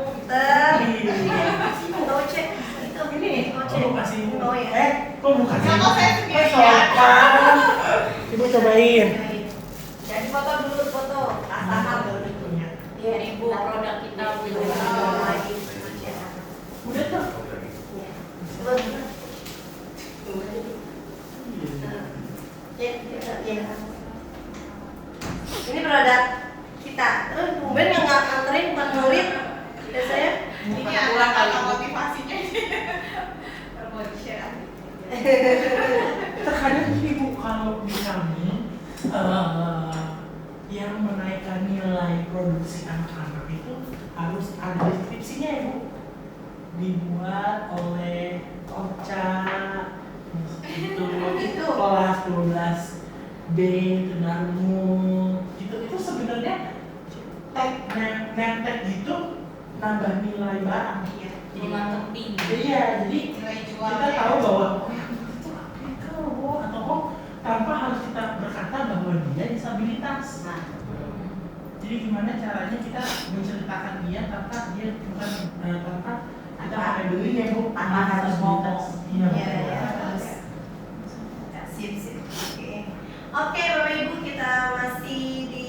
ngocek itu ini ngocek kasih oh ya kok bukan Kalau saya sendiri sopan. Ibu cobain. Jadi foto dulu, foto. Asal dulu. Ya, Ibu, produk kita Bu. Lagi. Udah tuh. Ini produk kita. Terus Ben yang nggak nganterin bukan murid biasanya. ini adalah kata motivasinya. Berbagi share. Terkadang ibu kalau di kami yang menaikkan nilai produksi anak-anak itu harus ada deskripsinya ya Bu, dibuat oleh Ocha itu kelas 12B Tenarmu itu sebenarnya tag gitu nambah nilai barang. Jadi marketing. Iya, jadi Nilai kita jualnya. tahu bahwa oh yang itu Afrika loh, atau oh tanpa harus kita berkata bahwa dia disabilitas. Nah, jadi gimana caranya kita menceritakan dia tanpa dia bukan tanpa kita pakai beli ya Bu, tanpa harus ngomong. Iya. Iya, iya, harus. Sip. Oke, Bapak Ibu, kita masih di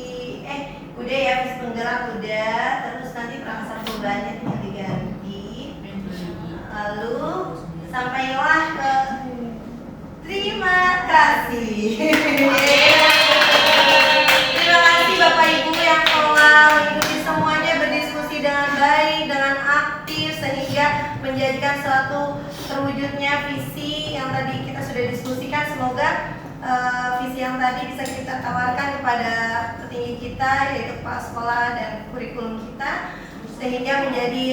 udah ya, bis penggerak udah, terus nanti perangkat perubahannya tinggal diganti. Lalu sampailah ke terima kasih. Terima kasih Bapak Ibu yang telah mengikuti semuanya, berdiskusi dengan baik, dengan aktif, sehingga menjadikan suatu terwujudnya visi yang tadi kita sudah diskusikan. Semoga visi yang tadi bisa kita tawarkan kepada petinggi kita, yaitu kepala sekolah dan kurikulum kita, sehingga menjadi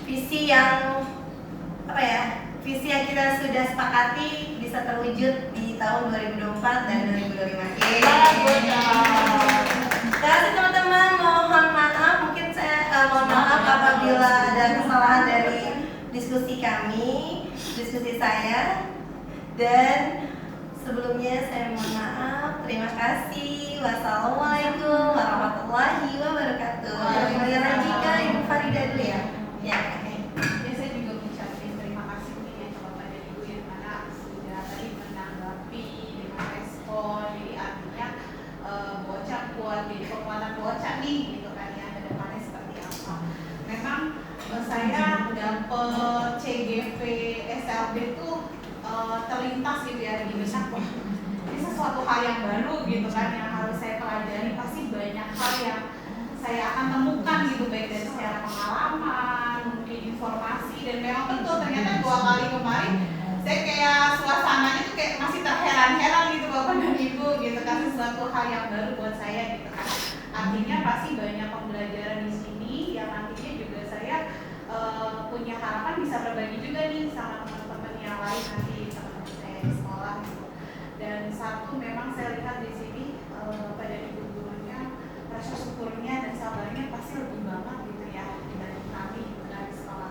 visi yang visi yang kita sudah sepakati bisa terwujud di tahun 2024 dan 2025. Terima kasih teman-teman, mohon maaf, mungkin saya mohon maaf apabila ada kesalahan dari diskusi saya, dan sebelumnya saya mohon maaf. Terima kasih. Wassalamualaikum warahmatullahi wabarakatuh. Kembali lagi ke Ibu Farida dulu ya. Ya, oke. Ya, saya juga mengucapkan terima kasih nih ya Bapak dan Ibu yang mana sudah tadi menanggapi dengan respon. Jadi artinya bocah kuat, jadi kekuatan bocah nih gitu kan ya, ke depannya seperti apa. Memang saya dapet CGV SLB tuh terlintas gitu ya di benak, wah ini sesuatu hal yang baru gitu kan yang harus saya pelajari. Pasti banyak hal yang saya akan temukan gitu, baik dari secara pengalaman, mungkin informasi, dan memang betul ternyata 2 kali kemarin saya kayak suasananya tuh kayak masih terheran-heran gitu Bapak dan Ibu gitu kan, sesuatu hal yang baru buat saya gitu kan. Artinya pasti banyak pembelajaran di sini yang nantinya juga saya punya harapan bisa berbagi juga nih sama teman-teman yang lain nanti, teman-teman saya di sekolah gitu. Dan satu memang saya lihat di sini pada ibu gurunya rasa syukurnya dan sabarnya pasti lebih banget gitu ya dari kami dari sekolah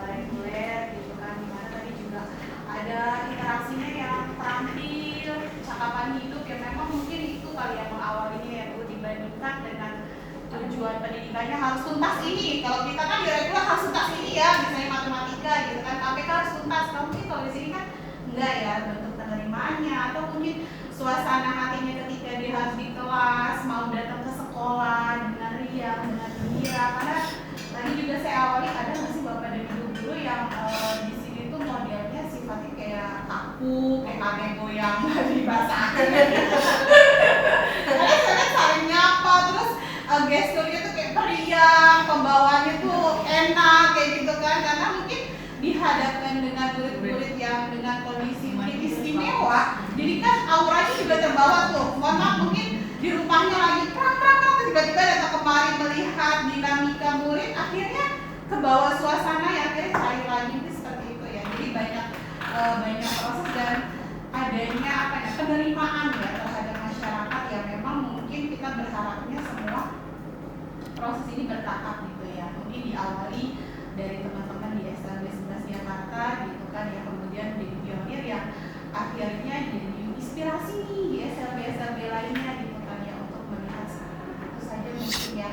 reguler gitu kan, dimana tadi juga ada interaksinya yang terampil, cakapan hidup yang memang mungkin itu kali yang mengawalinya ya Bu, dibandingkan dengan tujuan pendidikannya harus tuntas ini. Kalau kita kan di reguler harus tuntas ini ya, misalnya matematika gitu kan, KPK harus tuntas. Kalau mungkin kalau di sini kan enggak ya, bentuk penerimaannya atau mungkin suasana hatinya ketika dia harus di kelas, mau datang ke sekolah dengan riang, dengan gembira. Karena tadi juga saya awali ada nggak sih Bapak dan Ibu guru yang di sini tuh modelnya sifatnya kayak kaku, kayak kanebo yang di bahasa karena saya saling nyapa, terus gesturnya tuh kayak periang, pembawaannya tuh enak kayak gitu kan, karena mungkin dihadapkan dengan murid-murid yang dengan kondisi mungkin istimewa, jadi kan auranya juga terbawa tuh. Mohon maaf, mungkin di rumahnya lagi prang tiba-tiba datang kemari melihat dinamika murid, akhirnya kebawa suasana yang akhirnya cair lagi itu seperti itu ya. Jadi banyak proses dan adanya penerimaan ya terhadap masyarakat yang memang mungkin kita berharapnya semua proses ini bertahap gitu ya. Mungkin diawali dari teman-teman di SLB 11 Jakarta gitu kan, yang kemudian menjadi pionir yang akhirnya jadi inspirasi nih di SLB lainnya gitu kan ya, untuk melihat itu saja mungkin ya